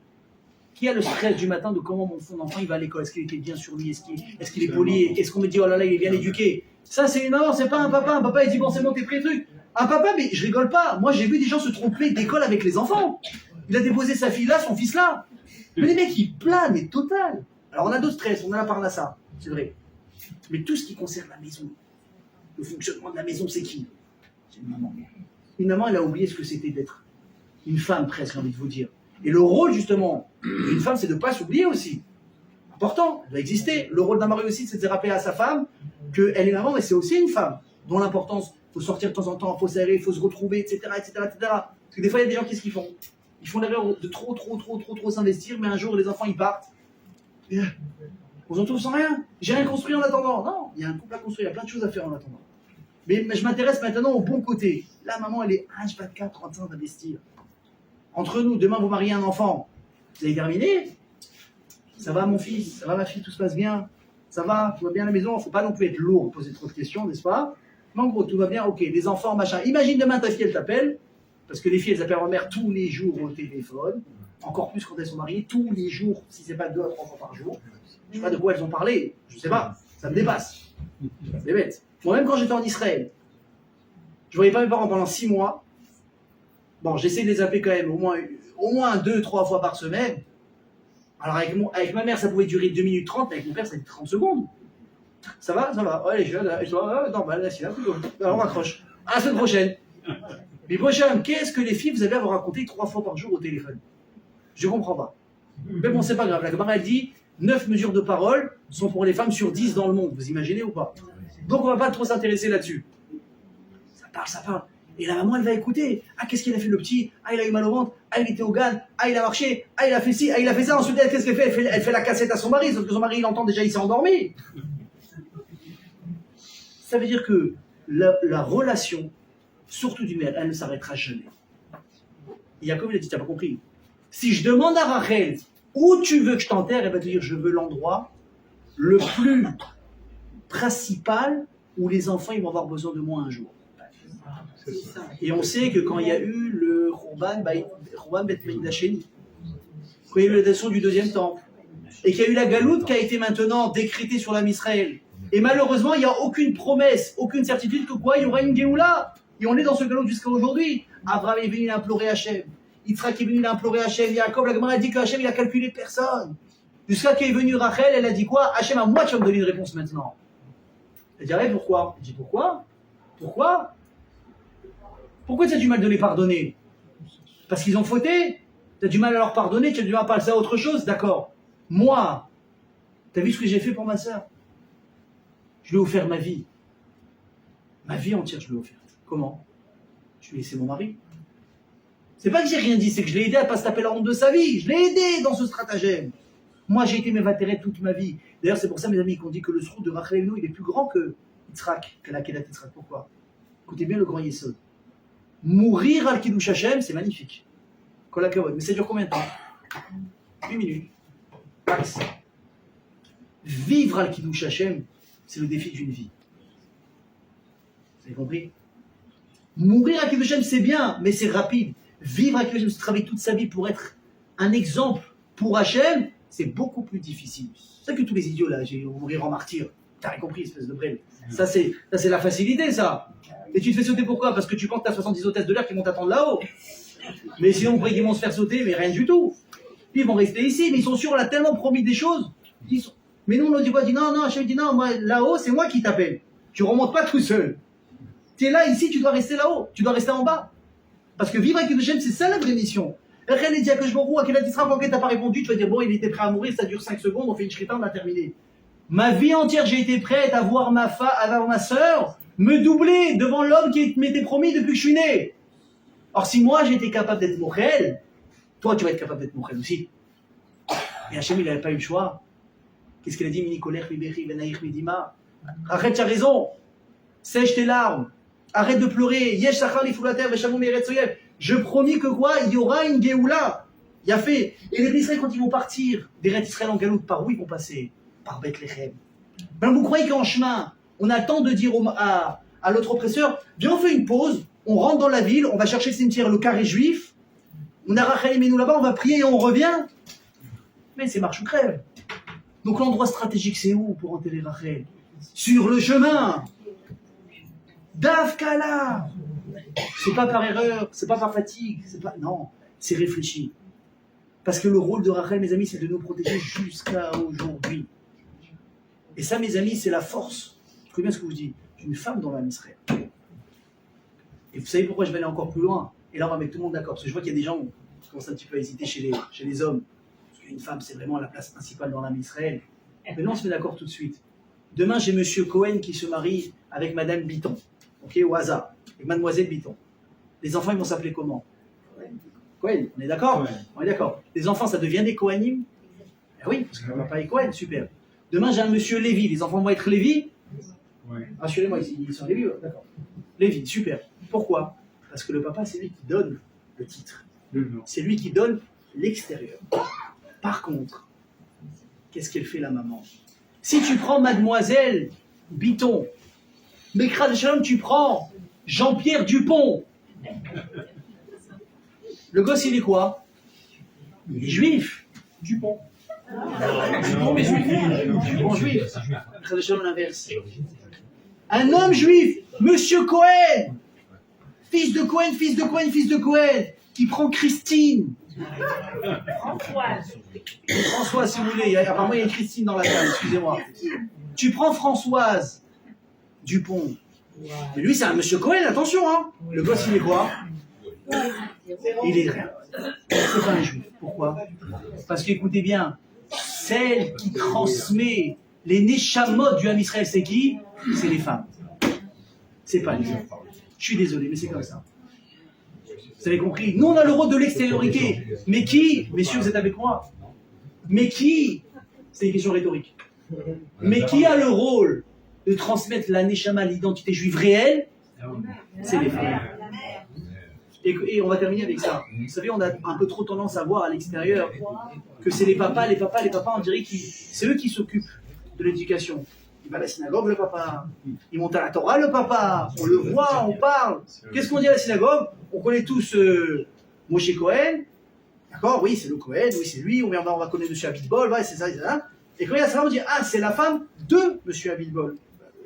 Qui a le stress du matin de comment mon enfant il va à l'école? Est-ce qu'il était bien sur lui? Est-ce qu'il est poli? Est-ce qu'on me dit oh là là il est bien éduqué? Ça c'est une maman, c'est pas un papa. Un papa il dit bon c'est bon t'es prêt truc. Un papa mais je rigole pas. Moi j'ai vu des gens se tromper d'école avec les enfants. Il a déposé sa fille là, son fils là. Mais les mecs ils planent mais total. Alors on a d'autres stress, on a la parnassa, c'est vrai. Mais tout ce qui concerne la maison, le fonctionnement de la maison c'est qui? C'est une maman. Une maman, elle a oublié ce que c'était d'être une femme, presque, j'ai envie de vous dire. Et le rôle, justement, d'une femme, c'est de ne pas s'oublier aussi. Important, elle doit exister. Le rôle d'un mari aussi, c'est de rappeler à sa femme qu'elle est maman, mais c'est aussi une femme, dont l'importance, il faut sortir de temps en temps, il faut s'aérer, il faut se retrouver, etc., etc., etc. Parce que des fois, il y a des gens, qu'est-ce qu'ils font? Ils font l'erreur de trop s'investir, mais un jour, les enfants, ils partent. Et, on se retrouve sans rien. J'ai rien construit en attendant. Non, il y a un couple à construire, il y a plein de choses à faire en attendant. Mais je m'intéresse maintenant au bon côté. Là, maman, elle est H24 en train d'investir. Entre nous, demain, vous mariez un enfant. Vous avez terminé? Ça va, mon fils? Ça va, ma fille? Tout se passe bien? Ça va? Tout va bien à la maison? Il ne faut pas non plus être lourd, poser trop de questions, n'est-ce pas? Mais en gros, tout va bien? Ok, les enfants, machin. Imagine demain, ta fille, elle t'appelle. Parce que les filles, elles appellent leur mère tous les jours au téléphone. Encore plus quand elles sont mariées. Tous les jours, si ce n'est pas 2 à 3 fois par jour. Je ne sais pas de quoi elles ont parlé. Je ne sais pas. Ça me dépasse. C'est bête. Moi-même, quand j'étais en Israël, je ne voyais pas mes parents pendant 6 mois. Bon, j'essaie de les appeler quand même au moins 2-3 fois par semaine. Alors avec ma mère, ça pouvait durer 2 minutes 30, mais avec mon père, ça fait 30 secondes. Ça va? Ça va. Ouais, je suis là. Normal, là, c'est là. Alors on raccroche. À la semaine prochaine. Mais prochaine, qu'est-ce que les filles, vous avez à vous raconter 3 fois par jour au téléphone? Je ne comprends pas. Mais bon, c'est pas grave. La Gemara, elle dit 9 mesures de parole sont pour les femmes sur 10 dans le monde. Vous imaginez ou pas? Donc on ne va pas trop s'intéresser là-dessus. Ça parle. Et la maman, elle va écouter. Ah, qu'est-ce qu'il a fait le petit? Ah, il a eu mal au ventre. Ah, il était au GAN. Ah, il a marché. Ah, il a fait ci. Ah, il a fait ça. Ensuite, qu'est-ce qu'elle fait? Elle fait la cassette à son mari. Sauf que son mari, il entend déjà, il s'est endormi. Ça veut dire que la relation, surtout du mère, elle ne s'arrêtera jamais. Jacob, il a dit, tu n'as pas compris. Si je demande à Rachel Où tu veux que je t'enterre? Elle va te dire, je veux l'endroit le plus principal où les enfants ils vont avoir besoin de moi un jour. Et on sait que quand il y a eu le Khurban Bet Mikdasheni, quand il y a eu la destruction du deuxième temple, et qu'il y a eu la galoute qui a été maintenant décrétée sur l'âme Israël, et malheureusement il n'y a aucune promesse, aucune certitude que quoi, il y aura une Géoula. Et on est dans ce galoute jusqu'à aujourd'hui. Abraham est venu implorer Hachem, Yitzhak est venu implorer Hachem, Yaakov, la Gemara a dit que Hachem il a calculé personne. Jusqu'à qu'est venue Rachel, elle a dit quoi? Hachem, à moi tu vas me donner une réponse maintenant. Elle dit, ouais, pourquoi? Elle dit, pourquoi? Pourquoi tu as du mal de les pardonner? Parce qu'ils ont fauté? Tu as du mal à leur pardonner? Tu as du mal à passer à autre chose? D'accord. Moi, tu as vu ce que j'ai fait pour ma sœur? Je lui ai offert ma vie. Ma vie entière, je lui ai offert. Comment? Je lui ai laissé mon mari. C'est pas que j'ai rien dit, c'est que je l'ai aidé à ne pas se taper la honte de sa vie. Je l'ai aidé dans ce stratagème. Moi, j'ai été mévatéré toute ma vie. D'ailleurs, c'est pour ça, mes amis, qu'on dit que le srout de Rachel Evnou, il est plus grand que Yitzhak, que la Kedat Yitzhak. Pourquoi? Écoutez bien le grand Yesod. Mourir al Kiddush Hashem, c'est magnifique. Kol hakavod. Mais ça dure combien de temps? 8 minutes. Max. Vivre al Kiddush Hashem, c'est le défi d'une vie. Vous avez compris? Mourir al Kiddush Hashem, c'est bien, mais c'est rapide. Vivre al Kiddush Hashem, c'est travailler toute sa vie pour être un exemple pour Hashem, c'est beaucoup plus difficile. C'est ça que tous les idiots là, ils vont mourir en martyr. T'as rien compris, espèce de brêle. Ça c'est la facilité, ça. Et tu te fais sauter pourquoi? Parce que tu penses que t'as 70 hôtesses de l'air qui vont t'attendre là-haut. Mais sinon, on croit qu'ils vont se faire sauter, mais rien du tout. Puis ils vont rester ici, mais ils sont sûrs, on a tellement promis des choses. Mais nous, on ne dit pas, non, Hachem dit non, moi, là-haut, c'est moi qui t'appelle. Tu ne remontes pas tout seul. Tu es là, ici, tu dois rester là-haut. Tu dois rester en bas. Parce que vivre avec une chaîne, c'est ça la vraie mission. Rien n'est dit à que je m'en roule, à quel sera quand tu n'as pas répondu, tu vas dire, bon, il était prêt à mourir, ça dure 5 secondes, on fait une shrita, on a terminé. Ma vie entière, j'ai été prête à voir ma sœur me doubler devant l'homme qui m'était promis depuis que je suis né. Or, si moi, j'étais capable d'être Mochel, toi, tu vas être capable d'être Mochel aussi. Et Hachem, il n'avait pas eu le choix. Qu'est-ce qu'il a dit? Mini colère, libéri, venaïch, midima. Arrête, tu as raison. Sèche tes larmes. Arrête de pleurer. Yesh sachar lifulater, veshamou meret soyev. Je promis que quoi? Il y aura une Géoula. Il y a fait. Et les Israéliens, quand ils vont partir d'Eretz Israël en galoute, par où ils vont passer? Par Bethléem. Ben, vous croyez qu'en chemin, on attend de dire à l'autre oppresseur, viens, on fait une pause, on rentre dans la ville, on va chercher le cimetière, le carré juif, on a Rachel et Menou là-bas, on va prier et on revient. Mais c'est marche ou crève. Donc l'endroit stratégique, c'est où pour enterrer Rachel? Sur le chemin. Davkala. C'est pas par erreur, c'est pas par fatigue, non, c'est réfléchi. Parce que le rôle de Rachel, mes amis, c'est de nous protéger jusqu'à aujourd'hui. Et ça, mes amis, c'est la force. Écoutez bien ce que je vous dis. Une femme dans l'âme Israël. Et vous savez pourquoi je vais aller encore plus loin? Et là, on va mettre tout le monde d'accord. Parce que je vois qu'il y a des gens qui commencent un petit peu à hésiter chez les hommes. Parce qu'une femme, c'est vraiment la place principale dans l'âme Israël. Mais là, on se met d'accord tout de suite. Demain, j'ai monsieur Cohen qui se marie avec madame Bitton. Ok, au hasard. Avec mademoiselle Bitton. Les enfants, ils vont s'appeler comment? Cohen. On est d'accord? Ouais. On est d'accord. Les enfants, ça devient des Cohenim? Eh oui, parce que le papa est Cohen, super. Demain, j'ai un monsieur Lévi. Les enfants vont être Lévi? Ouais. Rassurez-moi, ils sont Lévi, d'accord. Lévi, super. Pourquoi? Parce que le papa, c'est lui qui donne le titre. C'est lui qui donne l'extérieur. Par contre, qu'est-ce qu'elle fait la maman? Si tu prends mademoiselle Bitton, Mekra de Shalom, tu prends Jean-Pierre Dupont. Le gosse, il est quoi? Il est juif. Dupont. Dupont, mais juif. Dupont, juif. Mekra de Shalom, l'inverse. Un homme juif, monsieur Cohen, fils de Cohen, fils de Cohen, fils de Cohen, qui prend Christine. Françoise, si vous voulez. Apparemment, il y a Christine dans la salle, excusez-moi. Tu prends Françoise Dupont. Mais lui, c'est un monsieur Cohen, attention, hein. Le gosse, il est quoi? Il est rien. C'est pas un juif. Pourquoi? Parce qu'écoutez bien, celle qui transmet les neshamot du Ham Israël, c'est qui? C'est les femmes. C'est pas les hommes. Je suis désolé, mais c'est comme ça. Vous avez compris? Nous, on a le rôle de l'extériorité. Mais qui? Messieurs, vous êtes avec moi? Mais qui? C'est une question rhétorique. Mais qui a le rôle de transmettre la neshama, l'identité juive réelle? C'est les femmes. Et on va terminer avec ça. Vous savez, on a un peu trop tendance à voir à l'extérieur que c'est les papas, on dirait que c'est eux qui s'occupent de l'éducation. Il va à la synagogue, le papa. Il monte à la Torah, le papa. On le voit, on parle. Qu'est-ce qu'on dit à la synagogue? On connaît tous Moshe Cohen. D'accord? Oui, c'est le Cohen, oui, c'est lui. On va connaître M. Abitbol, ouais, c'est ça, c'est ça. Et quand il y a ça, on dit, ah, c'est la femme de M. Abitbol.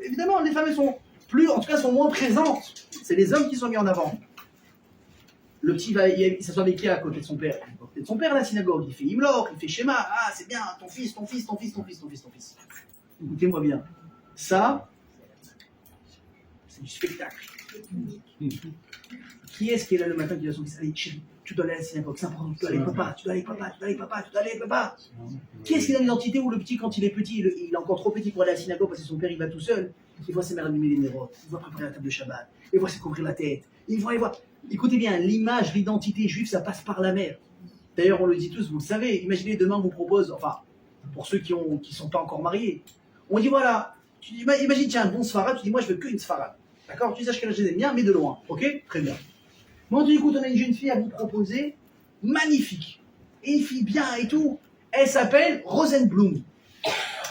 Évidemment, les femmes, elles sont plus, en tout cas, sont moins présentes. C'est les hommes qui sont mis en avant. Le petit il s'assoit avec qui à côté de son père? À côté de son père à la synagogue. Il fait Imlor, il fait Shema. Ah, c'est bien, ton fils. Écoutez-moi bien. Ça, c'est du spectacle. Qui est-ce qui est là le matin qui va son fils? Allez, chérie, tu dois aller à la synagogue, c'est important. Tu dois aller, papa. Qui est-ce qui a l'identité où le petit, quand il est petit, il est encore trop petit pour aller à la synagogue parce que son père, il va tout seul. Il voit sa mère allumer les nérotes, il voit préparer la table de Shabbat, il voit se couvrir la tête, il voit. Écoutez bien, l'image, l'identité juive, ça passe par la mère. D'ailleurs, on le dit tous, vous le savez. Imaginez, demain, on vous propose, enfin, pour ceux qui ne sont pas encore mariés, on dit voilà, imagine, tiens, un bon sfarad, tu dis moi, je veux qu'une sfarad. D'accord? Tu sais que j'aime bien, mais de loin. Ok? Très bien. Moi, tu dis, écoute, on a une jeune fille à vous proposer, magnifique. Et une fille bien et tout. Elle s'appelle Rosenblum.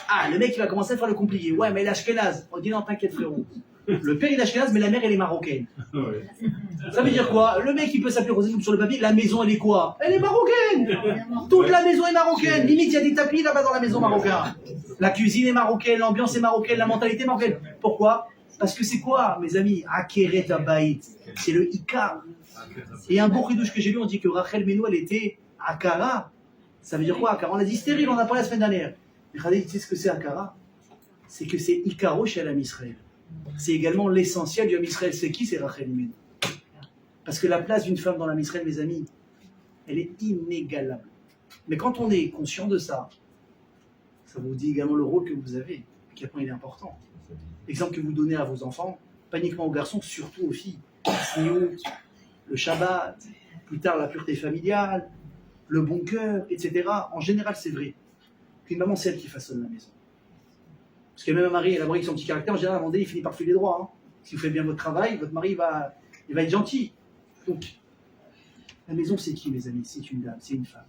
Ah, le mec, il va commencer à faire le compliqué. Ouais, mais elle est ashkénaze. On dit non, t'inquiète, frérot. Le père, il est ashkénaze, mais la mère, elle est marocaine. Ça veut dire quoi? Le mec, il peut s'appeler Rosenblum sur le papier. La maison, elle est quoi? Elle est marocaine. Toute la maison est marocaine. Limite, il y a des tapis là-bas dans la maison marocaine. La cuisine est marocaine, l'ambiance est marocaine, la mentalité est marocaine. Pourquoi? Parce que c'est quoi, mes amis? Akeret Abaït. C'est le Ika. Et un beau ridouche que j'ai lu, on dit que Rachel Menou, elle était Akara. Ça veut dire quoi, Akara? On a dit stérile, on a parlé la semaine dernière. Mais regardez, tu sais ce que c'est Akara? C'est que c'est Ikaro chez Am Israël. C'est également l'essentiel du Am Israël. C'est qui? C'est Rachel Menou. Parce que la place d'une femme dans l'Am Israël, mes amis, elle est inégalable. Mais quand on est conscient de ça, ça vous dit également le rôle que vous avez, à quel point il est important. L'exemple que vous donnez à vos enfants, pas uniquement aux garçons, surtout aux filles. Le Shabbat, plus tard la pureté familiale, le bon cœur, etc. En général, c'est vrai. Qu'une maman, c'est elle qui façonne la maison. Parce que même un mari, elle a avec son petit caractère, en général, à un moment donné, il finit par filer droit. Hein. Si vous faites bien votre travail, votre mari il va être gentil. Donc, la maison, c'est qui, mes amis? C'est une dame, c'est une femme.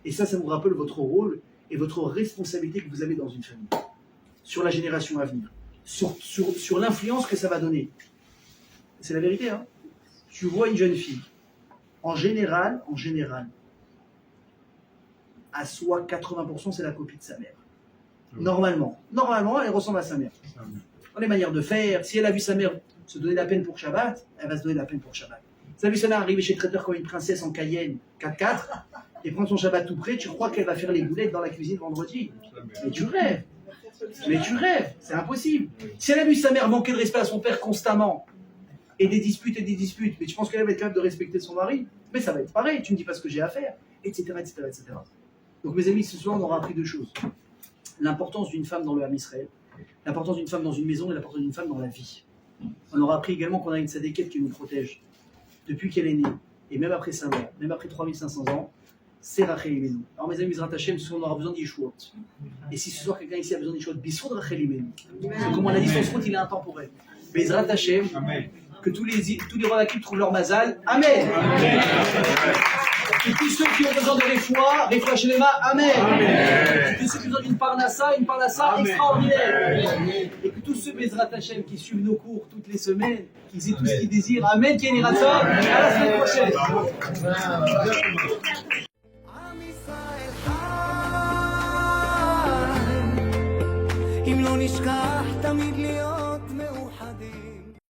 Et ça vous rappelle votre rôle et votre responsabilité que vous avez dans une famille. Sur la génération à venir. Sur l'influence que ça va donner. C'est la vérité, hein. Tu vois une jeune fille, en général, à soi, 80%, c'est la copie de sa mère. Normalement, elle ressemble à sa mère. Dans les manières de faire, si elle a vu sa mère se donner la peine pour Shabbat, elle va se donner la peine pour Shabbat. Si elle a vu sa mère arriver chez le traiteur comme une princesse en Cayenne 4x4 et prendre son Shabbat tout près, tu crois qu'elle va faire les boulettes dans la cuisine vendredi? Mais tu rêves. C'est impossible. Si elle a vu sa mère manquer de respect à son père constamment, et des disputes, mais tu penses qu'elle va être capable de respecter son mari? Mais ça va être pareil, tu me dis pas ce que j'ai à faire, etc. Donc mes amis, ce soir, on aura appris deux choses. L'importance d'une femme dans le Ham Israël, l'importance d'une femme dans une maison et l'importance d'une femme dans la vie. On aura appris également qu'on a une sadéquette qui nous protège depuis qu'elle est née, et même après sa mort, même après 3500 ans, c'est Rachel Imenu. Alors mes amis, Mizrat Hashem, on aura besoin d'Yeshuot. Et si ce soir quelqu'un ici a besoin d'Yeshuot, Bissoud Rachel Imenu. Comme on a dit, son route, il est intemporel. Mizrat Hashem, que tous les rois d'accueil trouvent leur mazal. Amen. Et tous ceux qui ont besoin de réfoua Shelema, Amen. Et tous ceux qui ont besoin d'une parnassa extraordinaire. Et que tous ceux, Bezrat Hashem, qui suivent nos cours toutes les semaines, qu'ils aient tout ce qu'ils désirent. Amen, Kenny Ratson. À la semaine prochaine. אם לא נשכח תמיד להיות